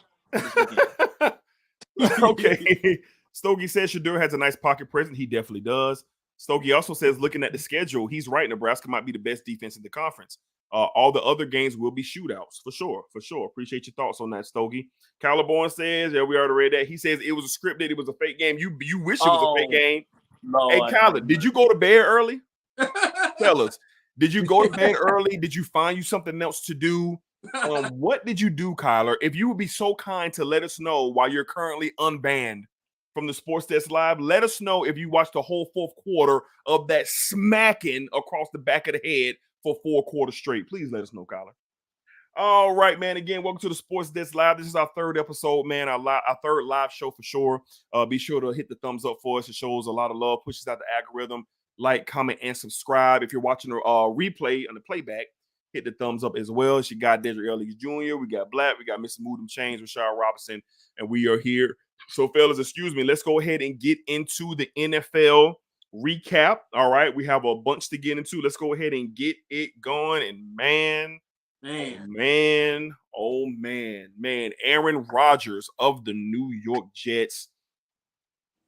Okay. Stogie says Shadur has a nice pocket presence. He definitely does. Stogie also says, looking at the schedule, he's right. Nebraska might be the best defense in the conference. All the other games will be shootouts for sure. Appreciate your thoughts on that, Stogie. Caliborn says, yeah, we already read that. He says it was a scripted, it was a fake game. You wish it was a fake game. Lord. Hey, Kyler, did you go to bed early? Tell us. Did you go to bed early? Did you find you something else to do? What did you do, Kyler? If you would be so kind to let us know while you're currently unbanned from the Sports Desk Live, let us know if you watched the whole fourth quarter of that smacking across the back of the head for 4 quarters straight. Please let us know, Kyler. All right, man. Again, welcome to the Sports Desk Live. This is our third episode, man. Our third live show for sure. Be sure to hit the thumbs up for us. It shows a lot of love, pushes out the algorithm. Like, comment, and subscribe. If you're watching the replay and the playback, hit the thumbs up as well. She got Dedrick L Jr. We got Black. We got Mr. Moodham Chains, Rashad Robinson, and we are here. So, fellas, excuse me. Let's go ahead and get into the NFL recap. All right, we have a bunch to get into. Let's go ahead and get it going. And man, Aaron Rodgers of the New York Jets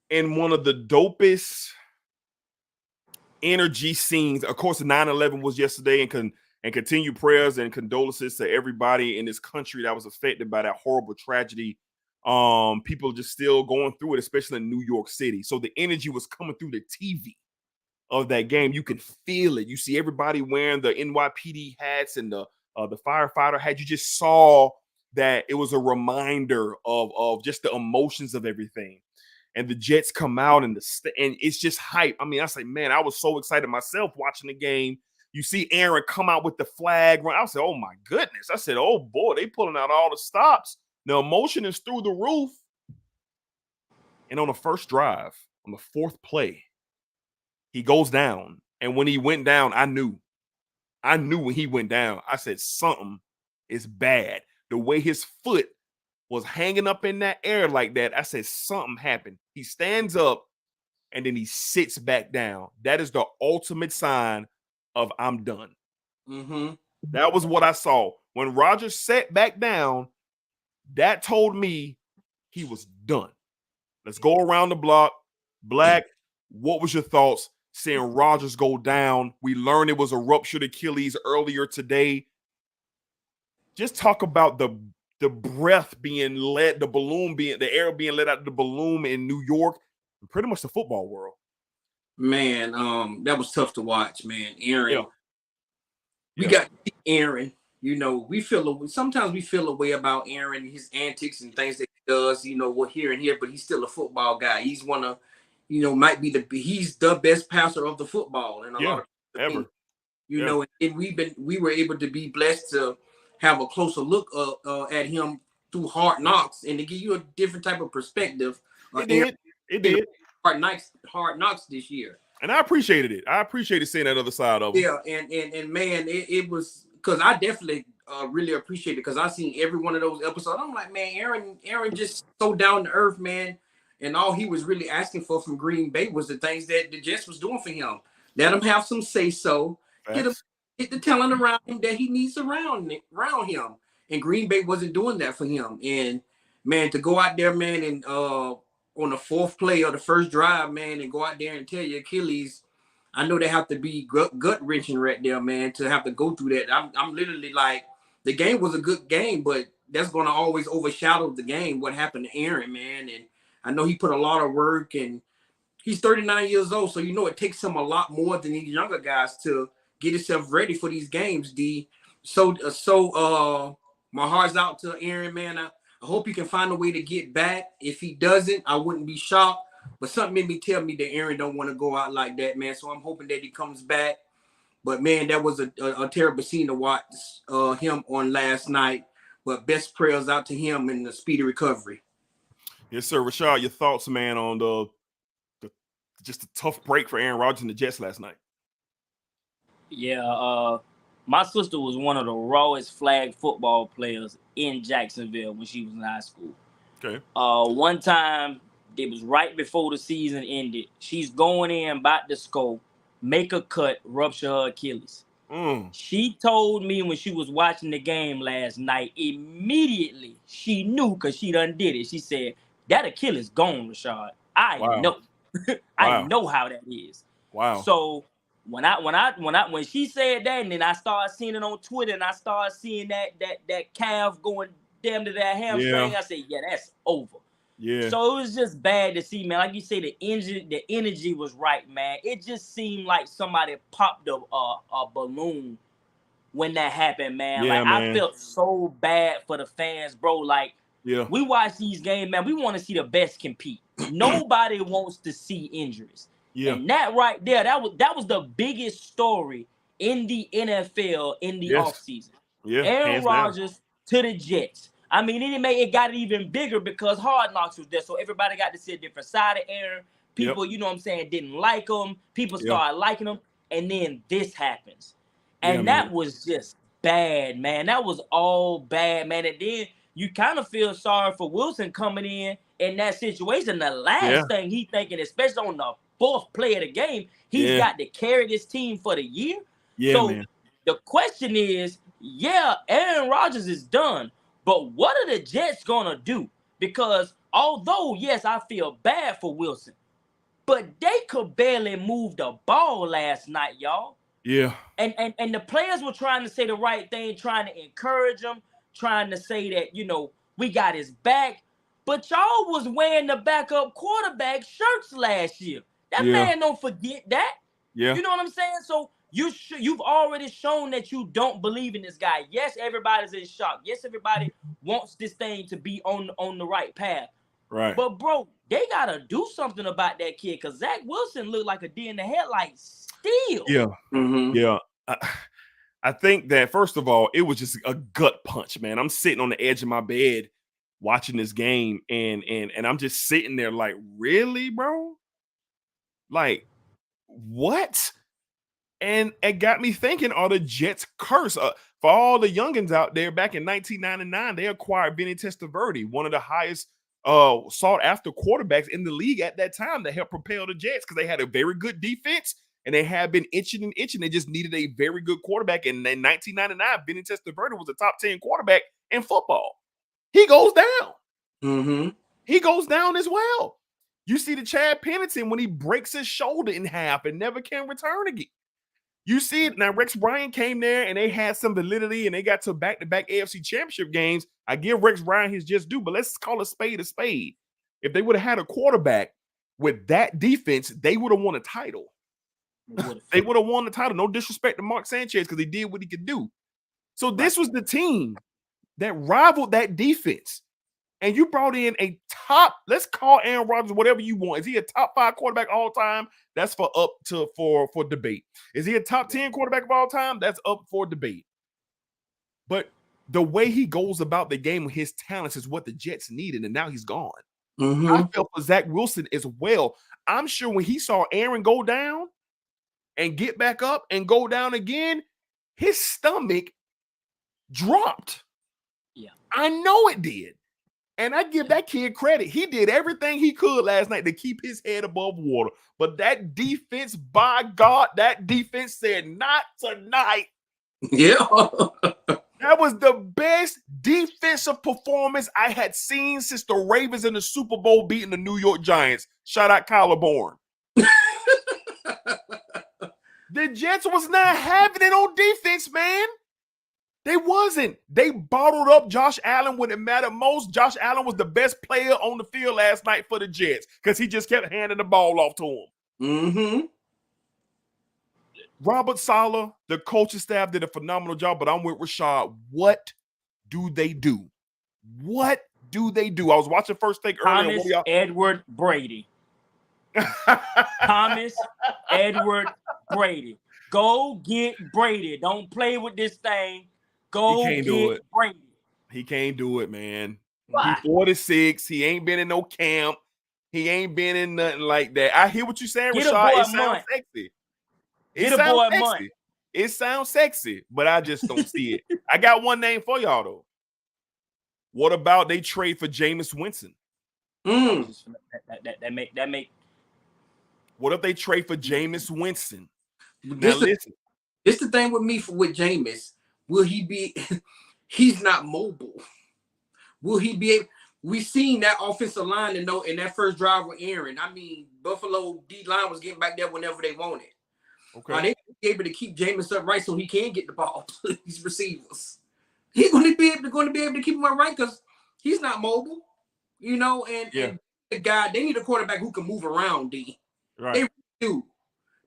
in one of the dopest energy scenes. Of course, 9/11 was yesterday, and continue prayers and condolences to everybody in this country that was affected by that horrible tragedy. People just still going through it, especially in New York City. So the energy was coming through the TV of that game. You could feel it. You see everybody wearing the NYPD hats and the firefighter hat. You just saw that it was a reminder of just the emotions of everything. And the Jets come out and it's just hype. I mean, I say, man, I was so excited myself watching the game. You see Aaron come out with the flag run. I said, oh my goodness. I said, oh boy, they pulling out all the stops. The emotion is through the roof. And on the first drive, on the fourth play, he goes down. And when he went down, I knew when he went down. I said, something is bad. The way his foot was hanging up in that air like that, I said, something happened. He stands up and then he sits back down. That is the ultimate sign of I'm done. That was what I saw. When Rodgers sat back down, that told me he was done. Let's go around the block. Black, what was your thoughts seeing Rodgers go down? We learned it was a ruptured Achilles earlier today. Just talk about the breath being let, the air being let out of the balloon in New York, and pretty much the football world. Man, that was tough to watch, man. Aaron. We got Aaron. You know, sometimes we feel a way about Aaron, his antics and things that he does, you know, we're here and here, but he's still a football guy. He's one of, you know, he's the best passer of the football. And a lot of ever. You know, and we were able to be blessed to have a closer look at him through Hard Knocks and to give you a different type of perspective. It did. Hard Knocks this year. And I appreciated it. I appreciated seeing that other side of him. Yeah, and man, it was because I definitely really appreciate it because I seen every one of those episodes. I'm like, man, Aaron just so down to earth, man. And all he was really asking for from Green Bay was the things that the Jets was doing for him. Let him have some say so. Get Facts. the talent around him that he needs around him. And Green Bay wasn't doing that for him. And man, to go out there, man, and on the fourth play of the first drive, man, and go out there and tell your Achilles, I know they have to be gut wrenching right there, man, to have to go through that. I'm literally like, the game was a good game, but that's gonna always overshadow the game. What happened to Aaron, man, and I know he put a lot of work, and he's 39 years old, so you know it takes him a lot more than these younger guys to get himself ready for these games. D. So my heart's out to Aaron, man. I hope he can find a way to get back. If he doesn't, I wouldn't be shocked. But something made me tell me that Aaron don't want to go out like that, man. So I'm hoping that he comes back. But man, that was a terrible scene to watch him on last night. But best prayers out to him in the speedy recovery. Yes, sir. Rashad, your thoughts, man, on just a tough break for Aaron Rodgers and the Jets last night. Yeah, my sister was one of the rawest flag football players in Jacksonville when she was in high school. Okay. One time, it was right before the season ended. She's going in, about to score, make a cut, rupture her Achilles. She told me when she was watching the game last night, immediately she knew because she done did it. She said, that Achilles gone, Rashad. I know. I know how that is. Wow. So when she said that, and then I started seeing it on Twitter, and I started seeing that calf going damn to that hamstring, I said, yeah, that's over. Yeah. So it was just bad to see, man. Like you say, the energy was right, man. It just seemed like somebody popped a balloon when that happened, man. Yeah, like man. I felt so bad for the fans, bro. Like, we watch these games, man. We want to see the best compete. Nobody wants to see injuries. Yeah. And that right there, that was the biggest story in the NFL in the offseason. Yeah. Aaron Rodgers to the Jets. I mean, it got even bigger because Hard Knocks was there, so everybody got to see a different side of Aaron. People, you know what I'm saying, didn't like him. People started liking him, and then this happens. And that was just bad, man. That was all bad, man. And then you kind of feel sorry for Wilson coming in that situation. The last thing he thinking, especially on the fourth play of the game, he's got to carry this team for the year. So the question is, Aaron Rodgers is done. But what are the Jets going to do? Because although, yes, I feel bad for Wilson, but they could barely move the ball last night, y'all. Yeah. And the players were trying to say the right thing, trying to encourage him, trying to say that, we got his back. But y'all was wearing the backup quarterback shirts last year. That man don't forget that. Yeah. You know what I'm saying? So you've already shown that you don't believe in this guy. Yes, everybody's in shock. Yes, everybody wants this thing to be on the right path. Right. But bro, they gotta do something about that kid because Zach Wilson looked like a deer in the headlights still. Yeah. Mm-hmm. Yeah. I think that first of all, it was just a gut punch, man. I'm sitting on the edge of my bed watching this game, and I'm just sitting there like, really, bro? Like, what? And it got me thinking, are the Jets curse? For all the youngins out there, back in 1999, they acquired Vinny Testaverde, one of the highest sought-after quarterbacks in the league at that time, to help propel the Jets because they had a very good defense, and they had been itching and itching. They just needed a very good quarterback. And in 1999, Vinny Testaverde was a top 10 quarterback in football. He goes down. Mm-hmm. He goes down as well. You see the Chad Pennington when he breaks his shoulder in half and never can return again. You see it now. Rex Ryan came there and they had some validity and they got to back-to-back AFC Championship games. I give Rex Ryan his just due, but let's call a spade a spade. If they would have had a quarterback with that defense, they would have won a title. They would have won the title. No disrespect to Mark Sanchez because he did what he could do. So this was the team that rivaled that defense. And you brought in a top, let's call Aaron Rodgers whatever you want. Is he a top 5 quarterback all time? That's for debate. Is he a top 10 quarterback of all time? That's up for debate. But the way he goes about the game with his talents is what the Jets needed, and now he's gone. Mm-hmm. I felt for Zach Wilson as well. I'm sure when he saw Aaron go down and get back up and go down again, his stomach dropped. Yeah. I know it did. And I give that kid credit. He did everything he could last night to keep his head above water. But that defense, by God, that defense said, not tonight. Yeah. That was the best defensive performance I had seen since the Ravens in the Super Bowl beating the New York Giants. Shout out Kyler Bourne. The Jets was not having it on defense, man. They wasn't. They bottled up Josh Allen when it mattered most. Josh Allen was the best player on the field last night for the Jets because he just kept handing the ball off to him. Mm-hmm. Robert Saleh, the coaching staff did a phenomenal job, but I'm with Rashad. What do they do? What do they do? I was watching First Take earlier. Thomas Edward Brady. Thomas Edward Brady. Go get Brady. Don't play with this thing. Go get Brady. He can't do it, man. Why? He's 46. He ain't been in no camp. He ain't been in nothing like that. I hear what you're saying, Rashad. It sounds sexy. It sounds sexy, but I just don't see it. I got one name for y'all, though. What about they trade for Jameis Winston? That make. What if they trade for Jameis Winston? Now listen. This the thing with me with Jameis. Will he be? He's not mobile. Will he be able? We seen that offensive line in that first drive with Aaron. I mean, Buffalo D-line was getting back there whenever they wanted. Okay. They be able to keep Jameis upright so he can get the ball to these receivers. He's going to be able to keep him upright because he's not mobile, and the guy, they need a quarterback who can move around. Right. They do.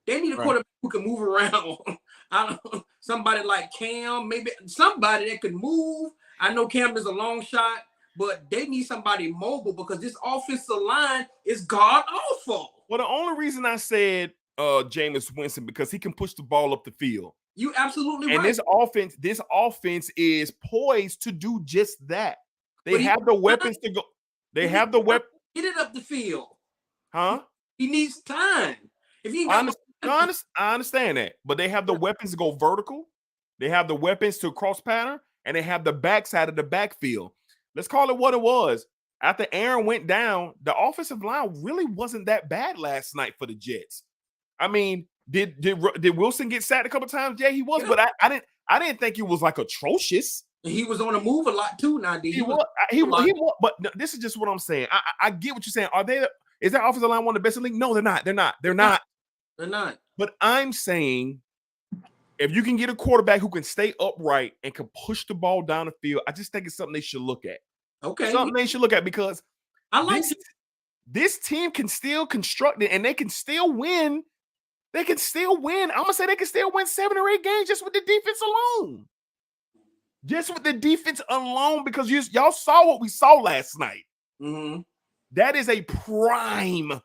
They need a quarterback who can move around. I don't know, somebody like Cam, maybe somebody that could move. I know Cam is a long shot, but they need somebody mobile because this offensive line is god awful. Well, the only reason I said Jameis Winston because he can push the ball up the field. You absolutely right. And this offense is poised to do just that. They have the weapons to go. They have the weapon. Get it up the field. Huh? He needs time. If he I understand that, but they have the weapons to go vertical. They have the weapons to cross pattern, and they have the backside of the backfield. Let's call it what it was. After Aaron went down, the offensive line really wasn't that bad last night for the Jets. I mean, did Wilson get sacked a couple times? Yeah, he was, but I didn't think he was like atrocious. He was on the move a lot too. Now, he was. But this is just what I'm saying. I get what you're saying. Is that offensive line one of the best in the league? No, they're not. They're not. But I'm saying, if you can get a quarterback who can stay upright and can push the ball down the field, I just think it's something they should look at. Okay, something they should look at because I like this team can still construct it and they can still win. They can still win. I'm gonna say they can still win 7 or 8 games just with the defense alone. Just with the defense alone, because y'all saw what we saw last night. Mm-hmm. That is a prime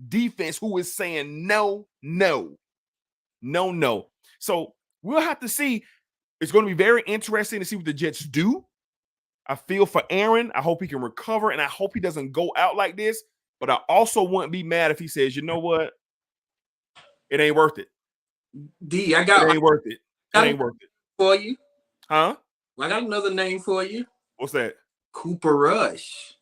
defense who is saying no. So we'll have to see. It's going to be very interesting to see what the Jets do. I feel for Aaron. I hope he can recover, and I hope he doesn't go out like this. But I also wouldn't be mad if he says, you know what? It ain't worth it. It ain't worth it. It ain't worth it. For you. Huh? I got another name for you. What's that? Cooper Rush.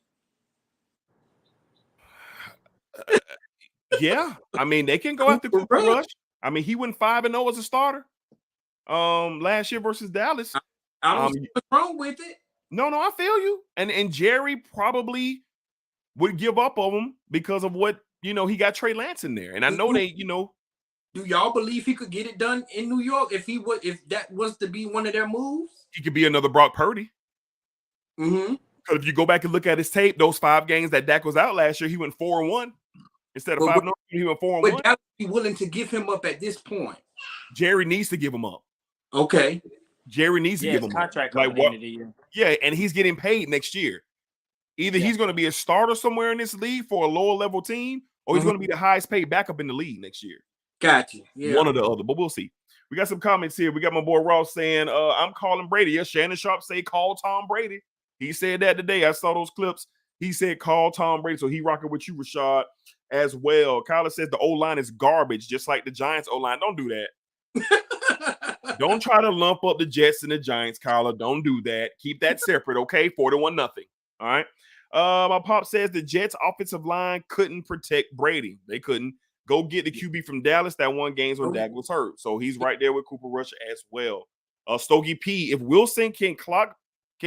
Yeah. I mean, they can go after Cooper Rush. I mean, he went 5-0 as a starter last year versus Dallas. I don't see what's wrong with it. No, I feel you. And Jerry probably would give up on him because of what, he got Trey Lance in there. And I know they. Do y'all believe he could get it done in New York if that was to be one of their moves? He could be another Brock Purdy. Mm-hmm. Because if you go back and look at his tape, those 5 games that Dak was out last year, he went 4-1 instead of 5-0. He went 4-1. But Dak would be willing to give him up at this point. Jerry needs to give him up. Okay. Jerry needs to give him contract up. Like what? End of the year. Yeah, and he's getting paid next year. Either he's going to be a starter somewhere in this league for a lower level team, or he's going to be the highest paid backup in the league next year. Gotcha. Yeah. One or the other, but we'll see. We got some comments here. We got my boy Ross saying, I'm calling Brady. Yes, Shannon Sharp say call Tom Brady. He said that today. I saw those clips. He said call Tom Brady. So he rocking with you, Rashad, as well. Kyler says the O-line is garbage, just like the Giants O-line. Don't do that. Don't try to lump up the Jets and the Giants, Kyler. Don't do that. Keep that separate, okay? 41-0. All right. My pop says the Jets offensive line couldn't protect Brady. They couldn't. Go get the QB from Dallas that won games when Dak was hurt. So he's right there with Cooper Rush as well. Stogie P, if Wilson can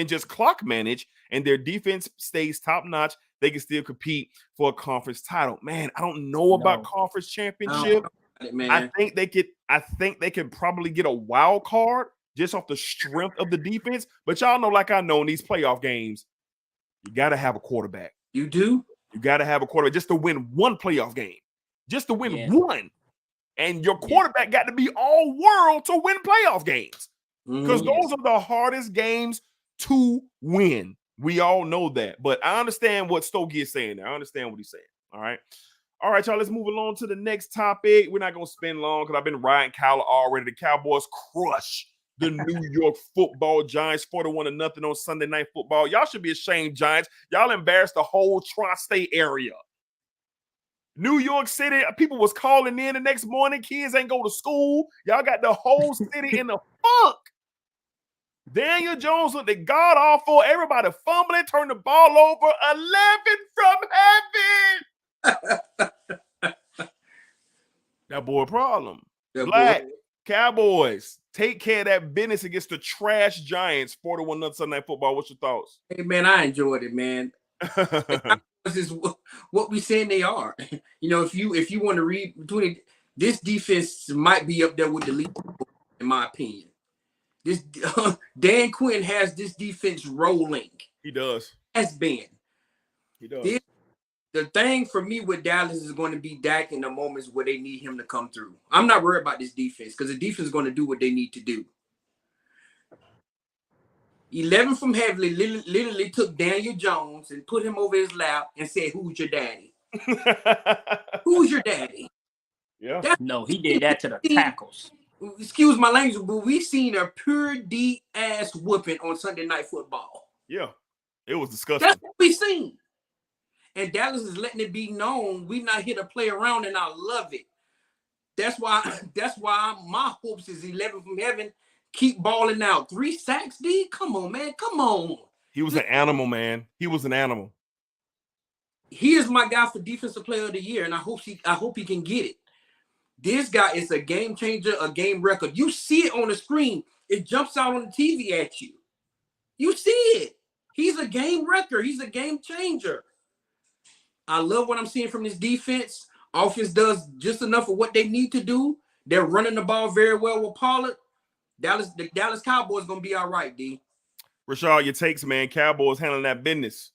just clock manage and their defense stays top notch, they can still compete for a conference title. Man, I don't know about conference championship. I think they could probably get a wild card just off the strength of the defense. But y'all know, like I know, in these playoff games, you got to have a quarterback. You do? You got to have a quarterback just to win one playoff game. Just to win one. And your quarterback got to be all world to win playoff games. Because those are the hardest games to win. We all know that. But I understand what Stogie is saying there. I understand what he's saying. All right. All right, y'all. Let's move along to the next topic. We're not going to spend long because I've been riding Kyler already. The Cowboys crush the New York Football Giants 41-0 on Sunday Night Football. Y'all should be ashamed, Giants. Y'all embarrassed the whole tri-state area. New York City, people was calling in the next morning. Kids ain't go to school. Y'all got the whole city in the funk. Daniel Jones looked at God awful. Everybody fumbling, turned the ball over. 11 from heaven. That boy problem. Black Cowboys, take care of that business against the trash Giants. 41-0 Sunday Night Football. What's your thoughts? Hey, man, I enjoyed it, man. This is what we saying they are. You know, if you want to read between it, this defense might be up there with the league, in my opinion. This Dan Quinn has this defense rolling. He does. Has been. He does. The thing for me with Dallas is going to be Dak in the moments where they need him to come through. I'm not worried about this defense because the defense is going to do what they need to do. 11 from heaven literally took Daniel Jones and put him over his lap and said, "Who's your daddy?" Who's your daddy? Yeah. No, he did that to the tackles. Excuse my language, but we've seen a pure D ass whooping on Sunday Night Football. Yeah, it was disgusting. That's what we've seen. And Dallas is letting it be known we're not here to play around, and I love it. That's why my hopes is 11 from heaven. Keep balling out. 3 sacks, D. Come on, man. Come on. He was an animal, man. He was an animal. He is my guy for Defensive Player of the Year, and I hope he can get it. This guy is a game changer, a game record. You see it on the screen. It jumps out on the TV at you. You see it. He's a game wrecker. He's a game changer. I love what I'm seeing from this defense. Offense does just enough of what they need to do. They're running the ball very well with Pollard. The Dallas Cowboys going to be all right, D. Rashad, your takes, man. Cowboys handling that business.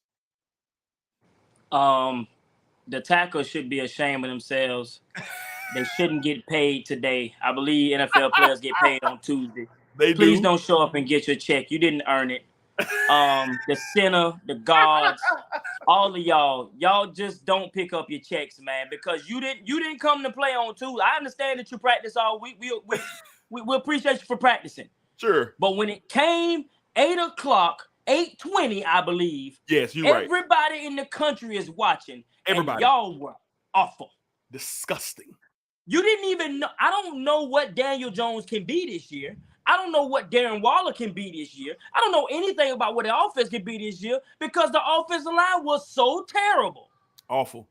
The tackles should be ashamed of themselves. They shouldn't get paid today. I believe NFL players get paid on Tuesday. Please don't show up and get your check. You didn't earn it. The center, the guards, all of y'all just don't pick up your checks, man, because you didn't come to play on Tuesday. I understand that you practice all week. We appreciate you for practicing. Sure. But when it came 8 o'clock, 8:20, I believe. Yes, you're right. Everybody in the country is watching. Everybody. And y'all were awful. Disgusting. You didn't even know. I don't know what Daniel Jones can be this year. I don't know what Darren Waller can be this year. I don't know anything about what the offense can be this year because the offensive line was so terrible. Awful.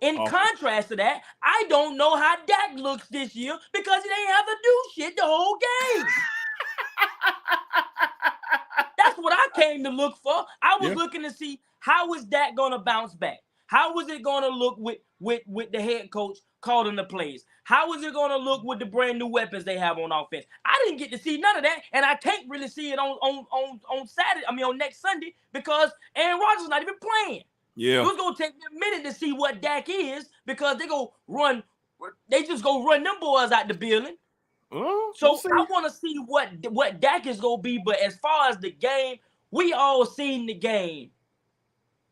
In contrast to that, I don't know how Dak looks this year because he didn't have to do shit the whole game. That's what I came to look for. I was looking to see how is Dak going to bounce back? How is it going to look with the head coach calling the plays? How is it going to look with the brand new weapons they have on offense? I didn't get to see none of that, and I can't really see it on Saturday. I mean, on next Sunday because Aaron Rodgers is not even playing. Yeah, it's gonna take me a minute to see what Dak is because they just go run them boys out the building. So I want to see what Dak is gonna be. But as far as the game, we all seen the game.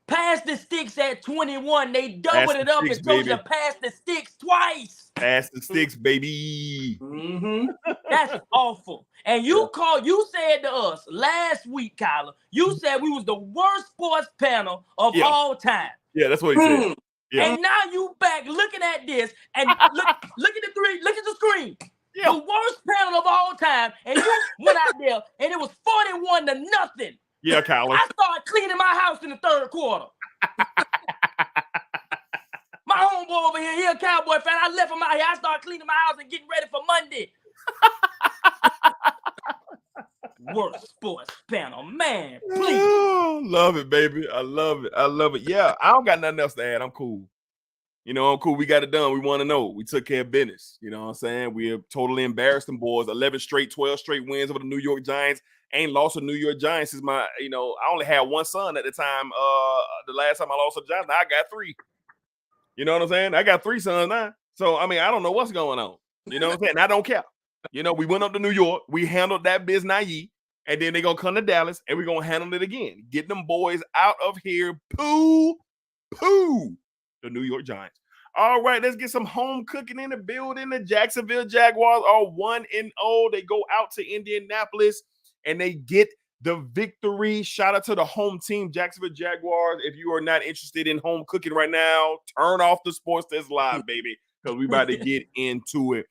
Pass the sticks at 21. They doubled it up and told you to pass the sticks twice. Pass the sticks, baby. Mm-hmm. That's awful. And you said to us last week, Kyler, you said we was the worst sports panel of all time. Yeah, that's what he said. Yeah. And now you back looking at this and look at the screen. Yeah. The worst panel of all time. And you went out there and it was 41-0. Yeah, Kyler. I started cleaning my house in the third quarter. My homeboy over here, he a Cowboy fan. I left him out here. I started cleaning my house and getting ready for Monday. Worst sports panel, man. Please. Oh, love it, baby. I love it. I love it. Yeah, I don't got nothing else to add. I'm cool. I'm cool. We got it done. We want to know. We took care of business. You know what I'm saying? We have totally embarrassed them boys. 11 straight, 12 straight wins over the New York Giants. Ain't lost a New York Giants since I only had one son at the time. The last time I lost to the Giants, now I got 3. You know what I'm saying? I got 3 sons now. So, I don't know what's going on. You know what I'm saying? I don't care. We went up to New York. We handled that business, and then they're going to come to Dallas, and we're going to handle it again. Get them boys out of here. Poo. The New York Giants. All right, let's get some home cooking in the building. The Jacksonville Jaguars are 1-0. They go out to Indianapolis, and they get the victory. Shout out to the home team, Jacksonville Jaguars. If you are not interested in home cooking right now, turn off the Sports Test Live, baby, because we about to get into it.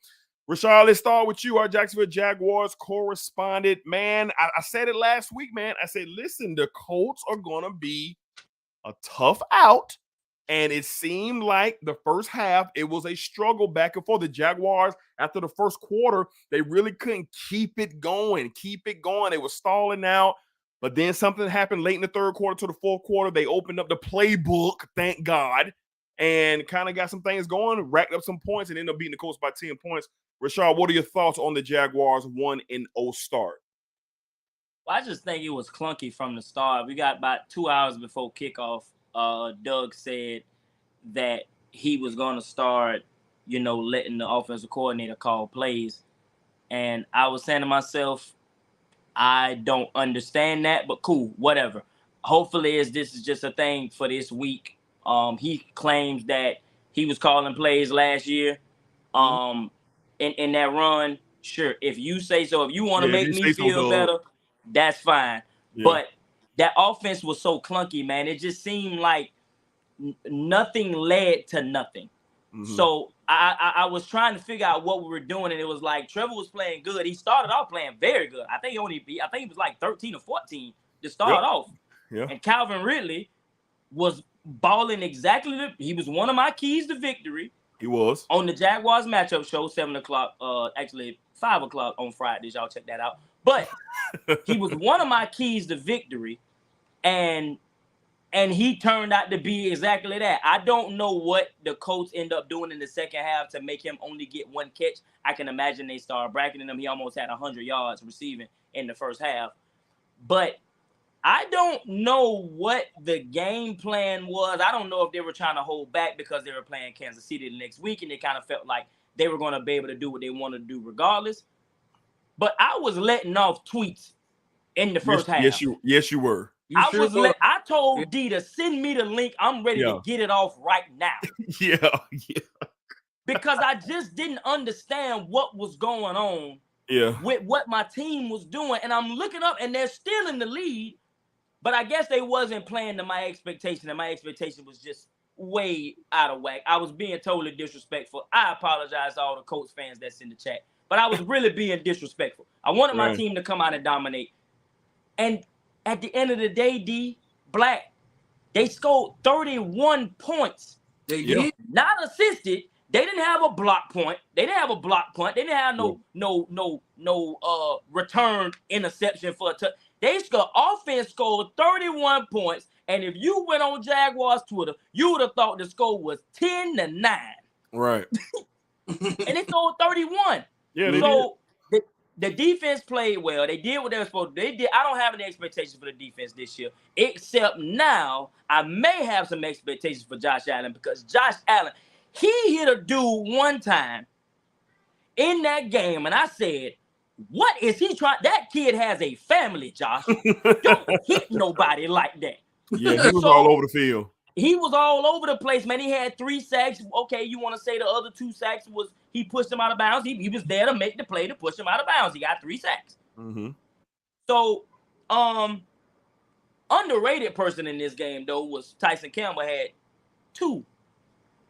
Rashad, let's start with you, our Jacksonville Jaguars correspondent. Man, I said it last week, man. I said, listen, the Colts are going to be a tough out. And it seemed like the first half, it was a struggle back and forth. The Jaguars, after the first quarter, they really couldn't keep it going. They were stalling out. But then something happened late in the third quarter to the fourth quarter. They opened up the playbook, thank God, and kind of got some things going, racked up some points, and ended up beating the Colts by 10 points. Rashad, what are your thoughts on the Jaguars' 1-0 start? Well, I just think it was clunky from the start. We got about 2 hours before kickoff. Doug said that he was going to start, letting the offensive coordinator call plays. And I was saying to myself, I don't understand that, but cool, whatever. Hopefully this is just a thing for this week. He claims that he was calling plays last year. In that run, sure. If you say so, if you want to make me feel better, that's fine. Yeah. But that offense was so clunky, man. It just seemed like nothing led to nothing. So I was trying to figure out what we were doing, and it was like Trevor was playing good. He started off playing very good. I think he was like 13 or 14 to start off. Yeah. And Calvin Ridley was balling exactly. He was one of my keys to victory. He was on the Jaguars matchup show, 7:00. Actually 5:00 on Fridays. Y'all check that out. But he was one of my keys to victory, and he turned out to be exactly that. I don't know what the Colts end up doing in the second half to make him only get one catch. I can imagine they start bracketing him. He almost had 100 yards receiving in the first half. But I don't know what the game plan was. I don't know if they were trying to hold back because they were playing Kansas City the next week, and they kind of felt like they were going to be able to do what they wanted to do regardless. But I was letting off tweets in the first half. Yes, you were. I told D to send me the link. I'm ready to get it off right now. Yeah. Because I just didn't understand what was going on with what my team was doing. And I'm looking up, and they're still in the lead. But I guess they wasn't playing to my expectation, and my expectation was just way out of whack. I was being totally disrespectful. I apologize to all the Colts fans that's in the chat. But I was really being disrespectful. I wanted my team to come out and dominate. And at the end of the day, D, Black, they scored 31 points. They did. Not assisted. They didn't have a block point. They didn't have a block punt. They didn't have no return interception for a touch. Offense scored 31 points. And if you went on Jaguars Twitter, you would have thought the score was 10-9. Right. And they scored 31. Yeah, so the defense played well. They did what they were supposed to do. They did. I don't have any expectations for the defense this year, except now I may have some expectations for Josh Allen, because Josh Allen, he hit a dude one time in that game, and I said, what is he trying? That kid has a family, Josh. Don't hit nobody like that. Yeah, he was all over the field. He was all over the place, man. He had 3 sacks. Okay, you want to say the other 2 sacks was he pushed him out of bounds. He was there to make the play to push him out of bounds. He got 3 sacks. So, underrated person in this game, though, was Tyson Campbell. Had 2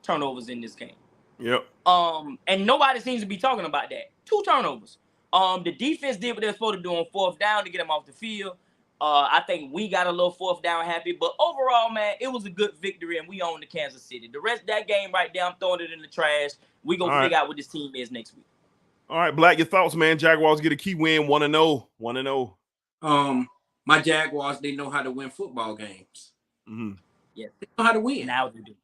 turnovers in this game. Yep. And nobody seems to be talking about that. 2 turnovers. The defense did what they were supposed to do on 4th down to get him off the field. I think we got a little fourth down happy, but overall, man, it was a good victory, and we own the Kansas City. The rest of that game right there, I'm throwing it in the trash. We gonna figure out what this team is next week. All right, Black, your thoughts, man. Jaguars get a key win, 1-0. 1-0. My Jaguars, they know how to win football games. Mm-hmm. Yeah, they know how to win. Now they do.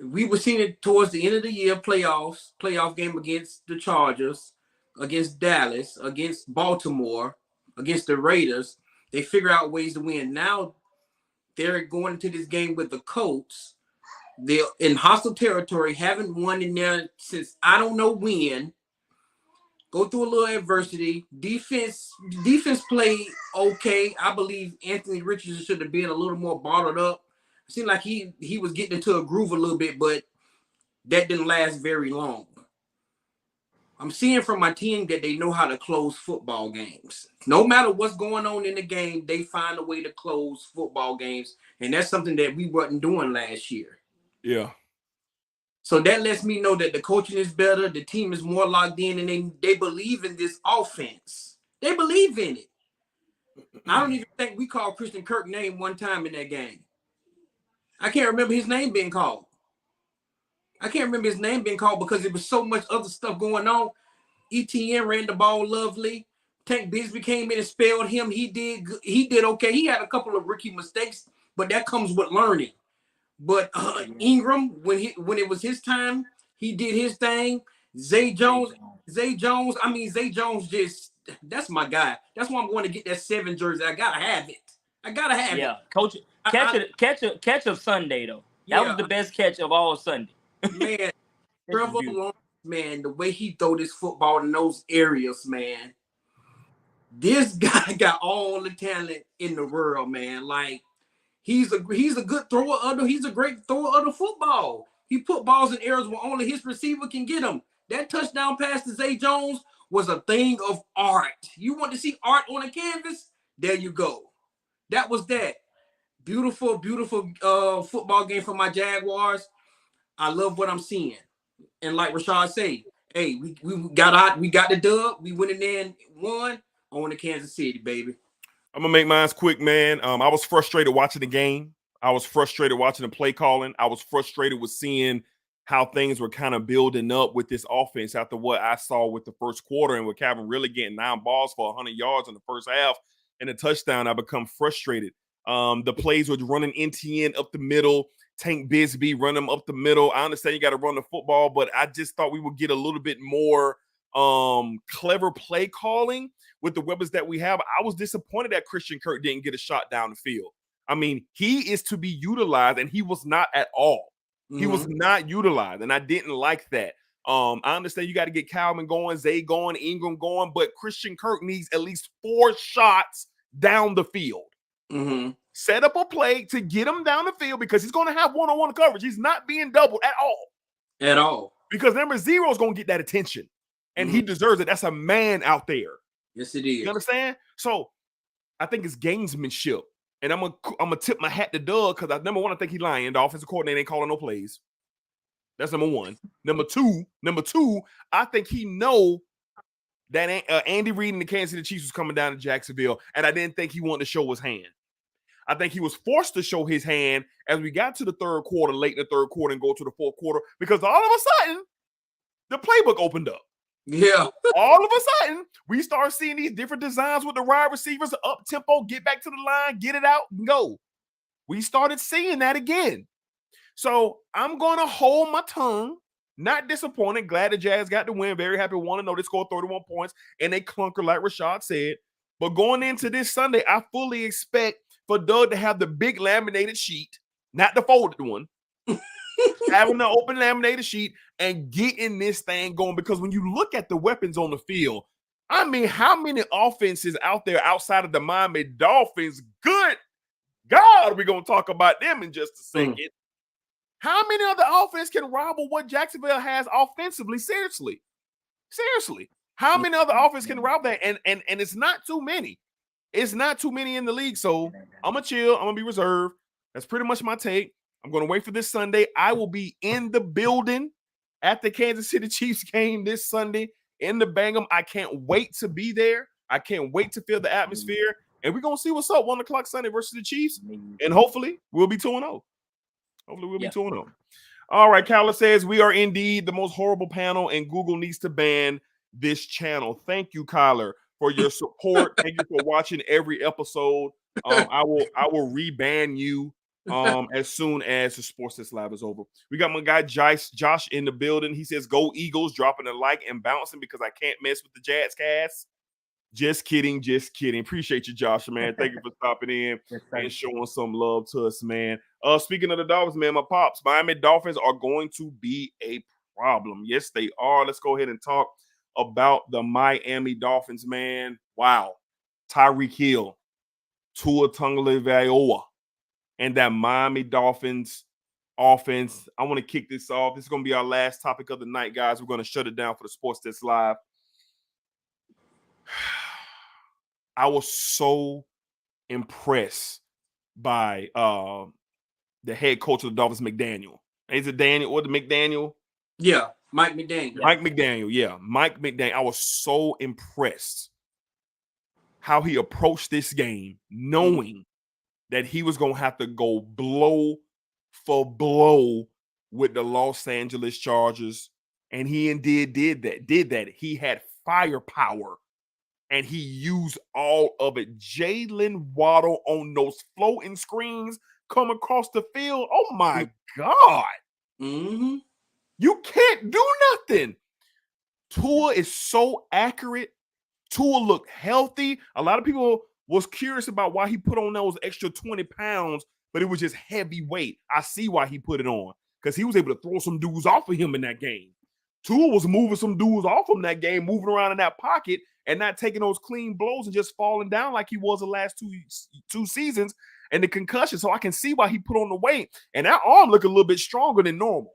We were seeing it towards the end of the year, playoff game against the Chargers, against Dallas, against Baltimore, against the Raiders. They figure out ways to win. Now they're going into this game with the Colts. They're in hostile territory, haven't won in there since I don't know when. Go through a little adversity. Defense played okay. I believe Anthony Richardson should have been a little more bottled up. It seemed like he was getting into a groove a little bit, but that didn't last very long. I'm seeing from my team that they know how to close football games. No matter what's going on in the game, they find a way to close football games, and that's something that we wasn't doing last year. Yeah. So that lets me know that the coaching is better, the team is more locked in, and they believe in this offense. They believe in it. I don't even think we called Christian Kirk's name one time in that game. I can't remember his name being called. Because there was so much other stuff going on. ETN ran the ball lovely. Tank Bigsby came in and spelled him. He did okay. He had a couple of rookie mistakes, but that comes with learning. But Ingram, when it was his time, he did his thing. Zay Jones, just, that's my guy. That's why I'm going to get that 7 jersey. I gotta have it. Yeah, coach, catch of Sunday though. That was the best catch of all Sunday. Man, Trevor Lawrence, man, the way he throw this football in those areas, man. This guy got all the talent in the world, man. Like, he's a good thrower he's a great thrower of the football. He put balls in areas where only his receiver can get them. That touchdown pass to Zay Jones was a thing of art. You want to see art on a canvas? There you go. That was that. Beautiful, beautiful football game for my Jaguars. I love what I'm seeing. And like Rashad said, hey, we got the dub. We went in there and won on the Kansas City, baby. I'm going to make mine quick, man. I was frustrated watching the game. I was frustrated watching the play calling. I was frustrated with seeing how things were kind of building up with this offense after what I saw with the first quarter and with Calvin really getting 9 balls for 100 yards in the first half and a touchdown. I become frustrated. The plays were running NTN up the middle, Tank Bigsby run them up the middle. I understand you got to run the football, but I just thought we would get a little bit more clever play calling with the weapons that we have. I was disappointed that Christian Kirk didn't get a shot down the field. I mean, he is to be utilized, and he was not at all. Mm-hmm. He was not utilized, and I didn't like that. I understand you got to get Calvin going, Zay going, Ingram going, but Christian Kirk needs at least 4 shots down the field. Mm-hmm. Set up a play to get him down the field because he's going to have one-on-one coverage. He's not being doubled at all. At all. Because number 0 is going to get that attention, and he deserves it. That's a man out there. Yes, it is. You understand? So I think it's gamesmanship. And I'm gonna tip my hat to Doug because number 1, I think he's lying. The offensive coordinator ain't calling no plays. That's number 1. Number two, I think he know that Andy Reid and the Kansas City Chiefs was coming down to Jacksonville, and I didn't think he wanted to show his hand. I think he was forced to show his hand as we got to the third quarter, late in the third quarter, and go to the fourth quarter, because all of a sudden, the playbook opened up. Yeah. All of a sudden, we start seeing these different designs with the wide receivers, up tempo, get back to the line, get it out, and go. We started seeing that again. So I'm going to hold my tongue. Not disappointed. Glad the Jazz got the win. Very happy. Want to know they scored 31 points and they clunker, like Rashad said. But going into this Sunday, I fully expect for Doug to have the big laminated sheet, not the folded one. Having the open laminated sheet and getting this thing going, because when you look at the weapons on the field, I mean, how many offenses out there outside of the Miami Dolphins? Good God, we're going to talk about them in just a second. How many other offense can rival what Jacksonville has offensively? Seriously. How many other offense can rival that? And it's not too many. It's not too many in the league. So I'm going to chill. I'm going to be reserved. That's pretty much my take. I'm going to wait for this Sunday. I will be in the building at the Kansas City Chiefs game this Sunday in the Bangham. I can't wait to be there. I can't wait to feel the atmosphere. And we're going to see what's up 1 o'clock Sunday versus the Chiefs. And hopefully we'll be 2-0. Hopefully we'll be 2-0. All right, Kyla says, we are indeed the most horrible panel, and Google needs to ban this channel. Thank you, Kyler, for your support. Thank you for watching every episode. I will reban you as soon as the Sports Test Live is over. We got my guy Josh in the building. He says, go Eagles, dropping a like and bouncing because I can't mess with the Jazz cast. Just kidding. Appreciate you, Josh, man. Thank you for stopping in and showing some love to us, man. Speaking of the Dolphins, man, my pops, Miami Dolphins are going to be a problem. Yes, they are. Let's go ahead and talk about the Miami Dolphins, man. Wow. Tyreek Hill, Tua Tagovailoa, and that Miami Dolphins offense. I want to kick this off. This is going to be our last topic of the night, guys. We're going to shut it down for the Sports Test Live. I was so impressed by the head coach of the Dolphins, McDaniel. Is it Daniel or the McDaniel? Yeah, Mike McDaniel. Mike McDaniel, yeah. Mike McDaniel. I was so impressed how he approached this game, knowing that he was going to have to go blow for blow with the Los Angeles Chargers. And he indeed did that. He had firepower. And he used all of it. Jalen Waddle on those floating screens come across the field. Oh, my God. Mm-hmm. You can't do nothing. Tua is so accurate. Tua looked healthy. A lot of people was curious about why he put on those extra 20 pounds, but it was just heavy weight. I see why he put it on, because he was able to throw some dudes off of him in that game. Tua was moving some dudes off him that game, moving around in that pocket, and not taking those clean blows and just falling down like he was the last two seasons and the concussion. So I can see why he put on the weight. And that arm looked a little bit stronger than normal.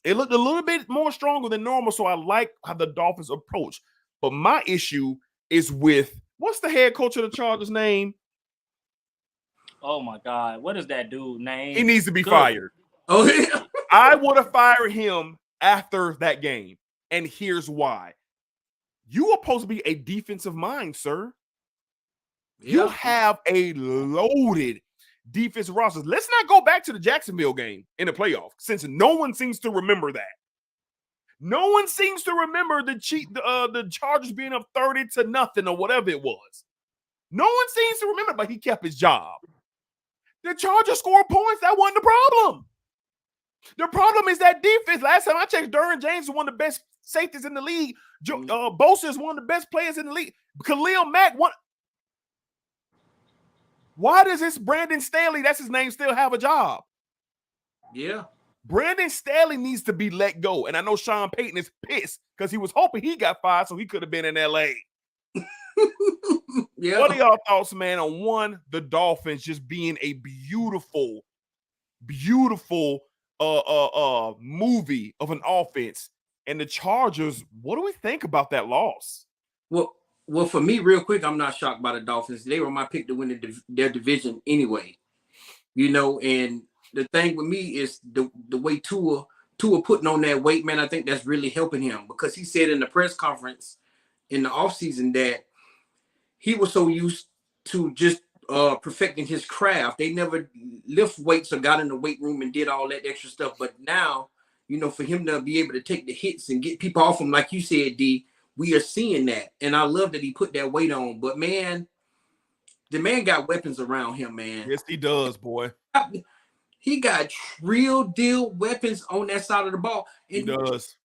It looked a little bit more stronger than normal, so I like how the Dolphins approach. But my issue is with, what's the head coach of the Chargers' name? Oh, my God. What is that dude's name? He needs to be fired. Oh, yeah. I would have fired him after that game. And here's why. You are supposed to be a defensive mind, sir. Yeah. You have a loaded defensive roster. Let's not go back to the Jacksonville game in the playoff, since no one seems to remember that. No one seems to remember the Chargers being up 30-0 or whatever it was. No one seems to remember, but he kept his job. The Chargers scored points. That wasn't the problem. The problem is that defense. Last time I checked, Derwin James is one of the best safeties in the league. Bosa is one of the best players in the league. Khalil Mack, why does this Brandon Staley, that's his name, still have a job? Yeah. Brandon Staley needs to be let go. And I know Sean Payton is pissed because he was hoping he got fired so he could have been in L.A. Yeah. What are y'all thoughts, man, on the Dolphins just being a beautiful, beautiful movie of an offense, and the Chargers, what do we think about that loss? Well, for me, real quick, I'm not shocked by the Dolphins. They were my pick to win their division anyway. And the thing with me is the way Tua putting on that weight, man, I think that's really helping him, because he said in the press conference in the offseason that he was so used to just perfecting his craft. They never lift weights or got in the weight room and did all that extra stuff. But now, for him to be able to take the hits and get people off him, like you said, D, we are seeing that. And I love that he put that weight on. But, man, the man got weapons around him, man. Yes, he does, boy. He got real deal weapons on that side of the ball. And he does.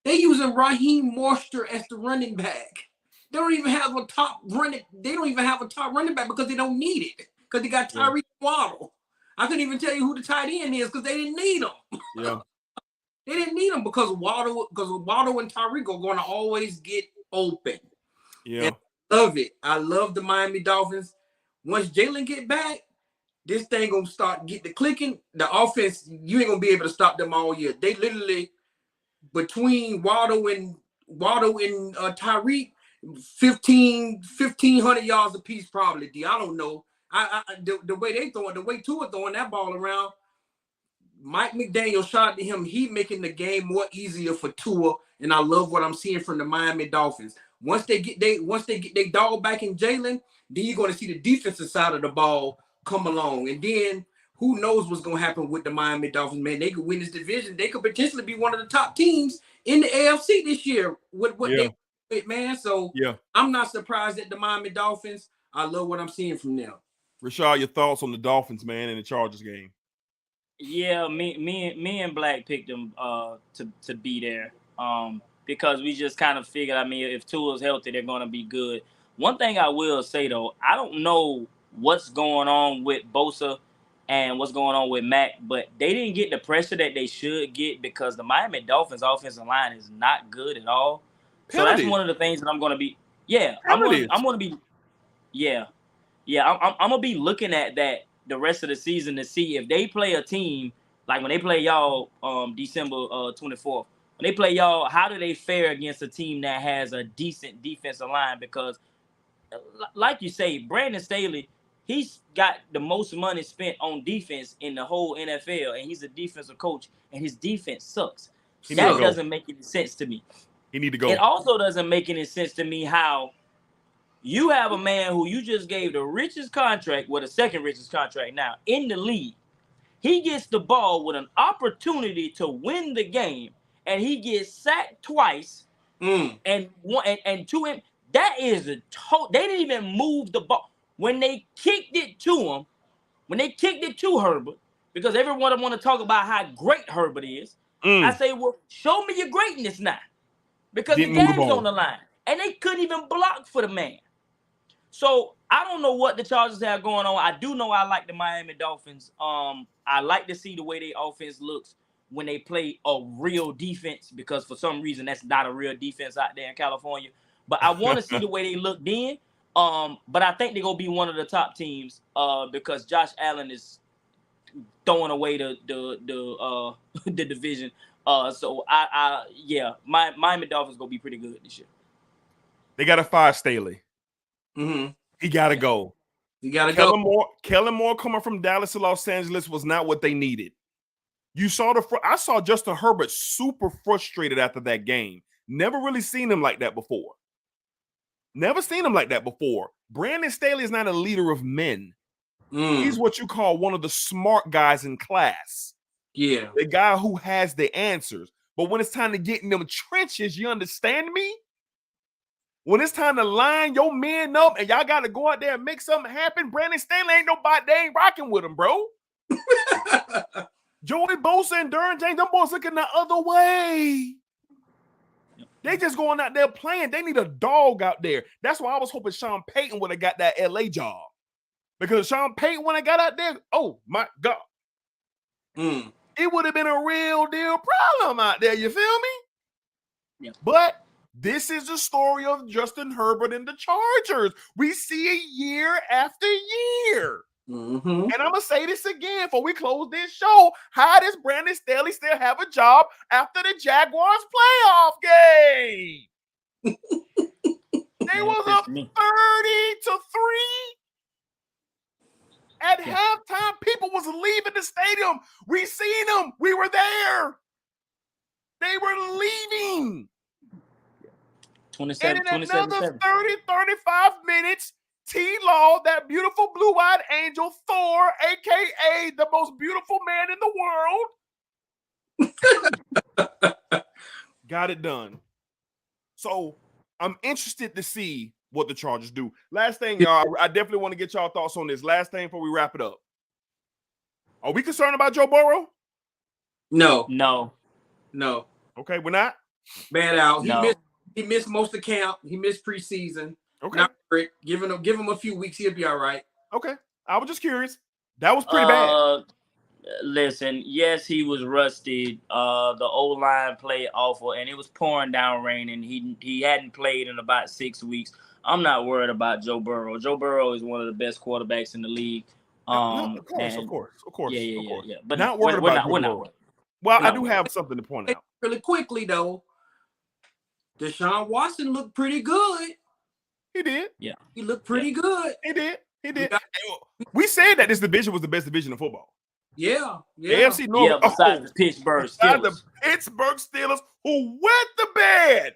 They using Raheem Mostert as the running back. They don't even have a top running back because they don't need it. Because they got Tyreek Waddle. I couldn't even tell you who the tight end is because they didn't need him. Yeah. They didn't need him because Waddle and Tyreek are going to always get open. Yeah. And I love it. I love the Miami Dolphins. Once Jalen get back, this thing gonna start get the clicking. The offense, you ain't gonna be able to stop them all year. They literally, between Waddle and Tyreek, 1,500 yards apiece probably. I don't know. The way they throwing, the way Tua throwing that ball around, Mike McDaniel shot to him. He making the game more easier for Tua, and I love what I'm seeing from the Miami Dolphins. Once they get their dog back in Jalen, Then you're going to see the defensive side of the ball come along. And then who knows what's going to happen with the Miami Dolphins, man. They could win this division. They could potentially be one of the top teams in the AFC this year with what they did, man. So I'm not surprised at the Miami Dolphins. I love what I'm seeing from them. Rashad, your thoughts on the Dolphins, man, in the Chargers game? Yeah, me and Black picked them to be there because we just kind of figured, I mean, if Tua's healthy, they're going to be good. One thing I will say, though, I don't know what's going on with Bosa and what's going on with Mac, but they didn't get the pressure that they should get because the Miami Dolphins offensive line is not good at all. So that's one of the things that I'm going to be I'm going to be I'm going to be looking at that the rest of the season to see if they play a team like when they play y'all December 24th. When they play y'all, how do they fare against a team that has a decent defensive line? Because like you say, Brandon Staley, he's got the most money spent on defense in the whole NFL, and he's a defensive coach, and his defense sucks. That doesn't make any sense to me. He need to go. It also doesn't make any sense to me how you have a man who you just gave the richest contract, the second richest contract now in the league. He gets the ball with an opportunity to win the game, and he gets sacked twice, and to him. That is they didn't even move the ball. When they kicked it to him, when they kicked it to Herbert, because everyone want to talk about how great Herbert is, I say, well, show me your greatness now. Because the game's on the line. And they couldn't even block for the man. So I don't know what the Chargers have going on. I do know I like the Miami Dolphins. I like to see the way their offense looks when they play a real defense, because for some reason that's not a real defense out there in California. But I want to see the way they look then. But I think they're gonna be one of the top teams because Josh Allen is throwing away the division. So my Miami Dolphins gonna be pretty good this year. They got to fire Staley. He got to go. You got to go. Kellen Moore coming from Dallas to Los Angeles was not what they needed. You saw I saw Justin Herbert super frustrated after that game. Never really seen him like that before. Brandon Staley is not a leader of men. He's what you call one of the smart guys in class. Yeah. The guy who has the answers. But when it's time to get in them trenches, you understand me? When it's time to line your men up and y'all got to go out there and make something happen, Brandon Staley ain't nobody. They ain't rocking with him, bro. Joey Bosa and Derwin James, them boys looking the other way. They just going out there playing. They need a dog out there. That's why I was hoping Sean Payton would have got that LA job. Because Sean Payton, when I got out there, oh my God. It would have been a real deal problem out there. You feel me? Yeah. But this is the story of Justin Herbert and the Chargers. We see it year after year. And I'm going to say this again before we close this show. How does Brandon Staley still have a job after the Jaguars playoff game? They was up 30-3. At halftime, people was leaving the stadium. We seen them. We were there. They were leaving. 27, and in another 30-35 minutes, T-Law, that beautiful blue-eyed angel, Thor, a.k.a. the most beautiful man in the world, got it done. So I'm interested to see what the Chargers do. Last thing, y'all, I definitely want to get y'all thoughts on this. Last thing before we wrap it up. Are we concerned about Joe Burrow? No. Okay, we're not? Bad out. He missed most of camp. He missed preseason. Okay. Not great. Give him a few weeks. He'll be all right. Okay. I was just curious. That was pretty bad. Listen, yes, he was rusty. The O-line played awful, and it was pouring down rain, and he hadn't played in about 6 weeks. I'm not worried about Joe Burrow. Joe Burrow is one of the best quarterbacks in the league. Of course. Yeah. But not worried about we're not worried. Well, I do have something to point out. Really quickly, though, Deshaun Watson looked pretty good. He did. Yeah. He looked pretty good. He did. We said that this division was the best division of football. Yeah. AFC North. Besides the Pittsburgh Steelers. The Pittsburgh Steelers who wet the bed.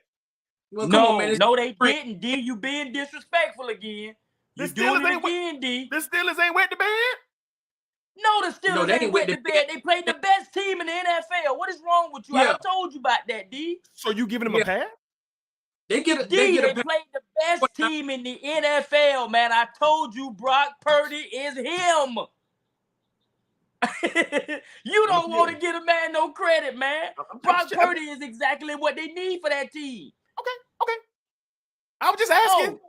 Well, no, they didn't. You being disrespectful again. You doing it again, D. The Steelers ain't wet the bed? No, the Steelers ain't wet the bed. They played the best team in the NFL. What is wrong with you? I told you about that, D. So you giving them a pass? They played the best team in the NFL, man. I told you Brock Purdy is him. You don't want to give a man no credit, man. Brock Purdy is exactly what they need for that team. Okay. I was just asking.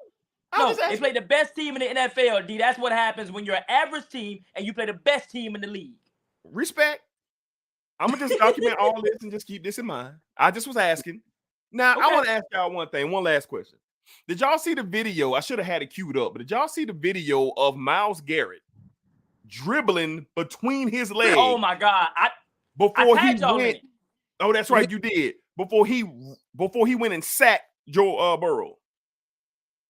They play the best team in the NFL, D. That's what happens when you're an average team and you play the best team in the league. Respect. I'm going to just document all this and just keep this in mind. I just was asking. Now, I want to ask y'all one thing, one last question. Did y'all see the video? I should have had it queued up, but did y'all see the video of Myles Garrett dribbling between his legs? Oh my God! Before he went. Oh, that's right, you did. Before he went and sacked Joe Burrow.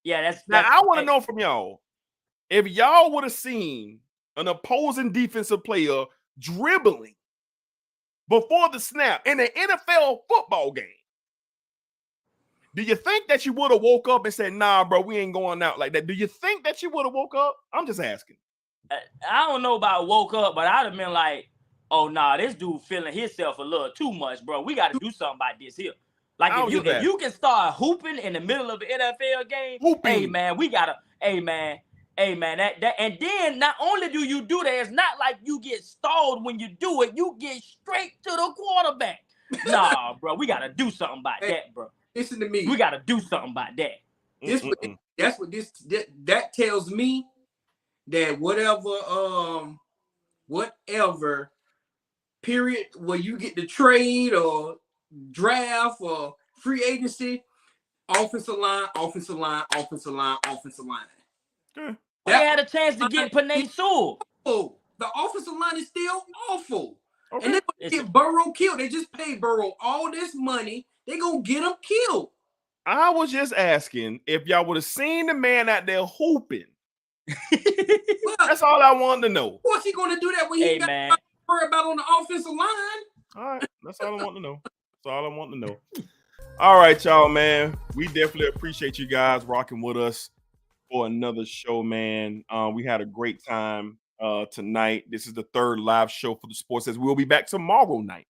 Yeah, now I want to know from y'all if y'all would have seen an opposing defensive player dribbling before the snap in an NFL football game. Do you think that you would have woke up and said, "Nah, bro, we ain't going out like that"? Do you think that you would have woke up? I'm just asking. I don't know about woke up, but I'd have been like, "Oh, nah, this dude feeling himself a little too much, bro. We got to do something about this here." Like if you can start hooping in the middle of the NFL game, hey man, we gotta, hey man, that and then not only do you do that, it's not like you get stalled when you do it, you get straight to the quarterback. Nah, bro, we gotta do something about that, bro. Listen to me. We gotta do something about that. That tells me that whatever period where you get the trade or draft or free agency, offensive line. They had a chance to get Penei Sewell. Oh, the offensive line is still awful. Okay. And they're going to get Burrow killed. They just paid Burrow all this money. They're going to get him killed. I was just asking if y'all would have seen the man out there hooping. That's all I wanted to know. What's he going to do that when he got to worry about on the offensive line? All right. That's all I want to know. That's all I want to know. All right, y'all, man. We definitely appreciate you guys rocking with us for another show, man. We had a great time tonight. This is the third live show for the Sports As. We'll be back tomorrow night.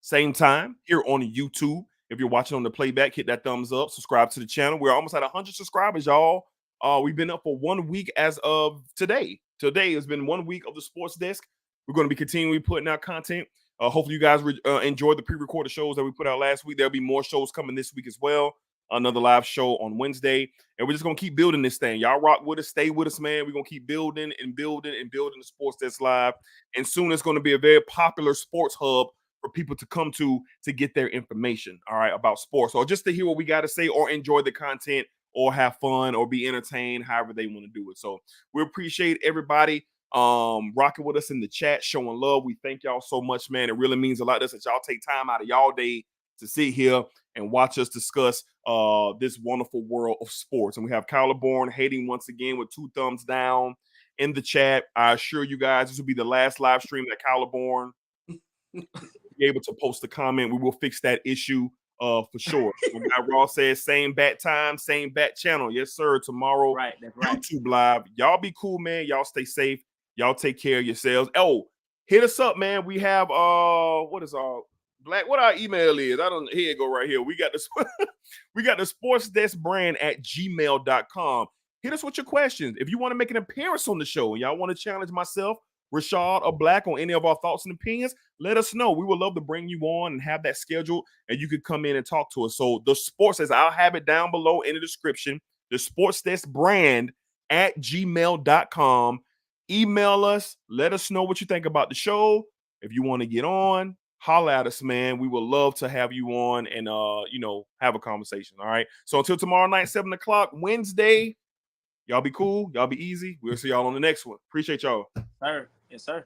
Same time here on YouTube. If you're watching on the playback, hit that thumbs up. Subscribe to the channel. We're almost at 100 subscribers, y'all. We've been up for 1 week as of today. Today has been 1 week of the Sports Desk. We're going to be continuing putting out content. Hopefully you guys enjoyed the pre-recorded shows that we put out last week. There'll be more shows coming this week as well. Another live show on Wednesday. And we're just going to keep building this thing. Y'all rock with us. Stay with us, man. We're going to keep building the Sports Desk Live. And soon it's going to be a very popular sports hub for people to come to get their information, all right, about sports, or just to hear what we got to say, or enjoy the content, or have fun, or be entertained, however they want to do it. So we appreciate everybody rocking with us in the chat, showing love. We thank y'all so much, man. It really means a lot to us that y'all take time out of y'all day to sit here and watch us discuss this wonderful world of sports. And we have Kyler Bourne hating once again with 2 thumbs down in the chat. I assure you guys, this will be the last live stream that Kyler Bourne be able to post a comment. We will fix that issue for sure. Ross says same bat time, same bat channel. Yes, sir. Tomorrow, right, that's right. YouTube live. Y'all be cool, man. Y'all stay safe. Y'all take care of yourselves. Oh, hit us up, man. We have what our email is. Here it go right here. We got this. We got the Sports Desk Brand at gmail.com. Hit us with your questions. If you want to make an appearance on the show and y'all want to challenge myself, Rashad, or Black on any of our thoughts and opinions, let us know. We would love to bring you on and have that scheduled, and you could come in and talk to us. So the Sports Desk, I'll have it down below in the description. The Sports Desk Brand at gmail.com. Email us. Let us know what you think about the show. If you want to get on, holla at us, man. We would love to have you on and have a conversation. All right. So until tomorrow night, 7 o'clock, Wednesday. Y'all be cool. Y'all be easy. We'll see y'all on the next one. Appreciate y'all. Sir. Yes, sir.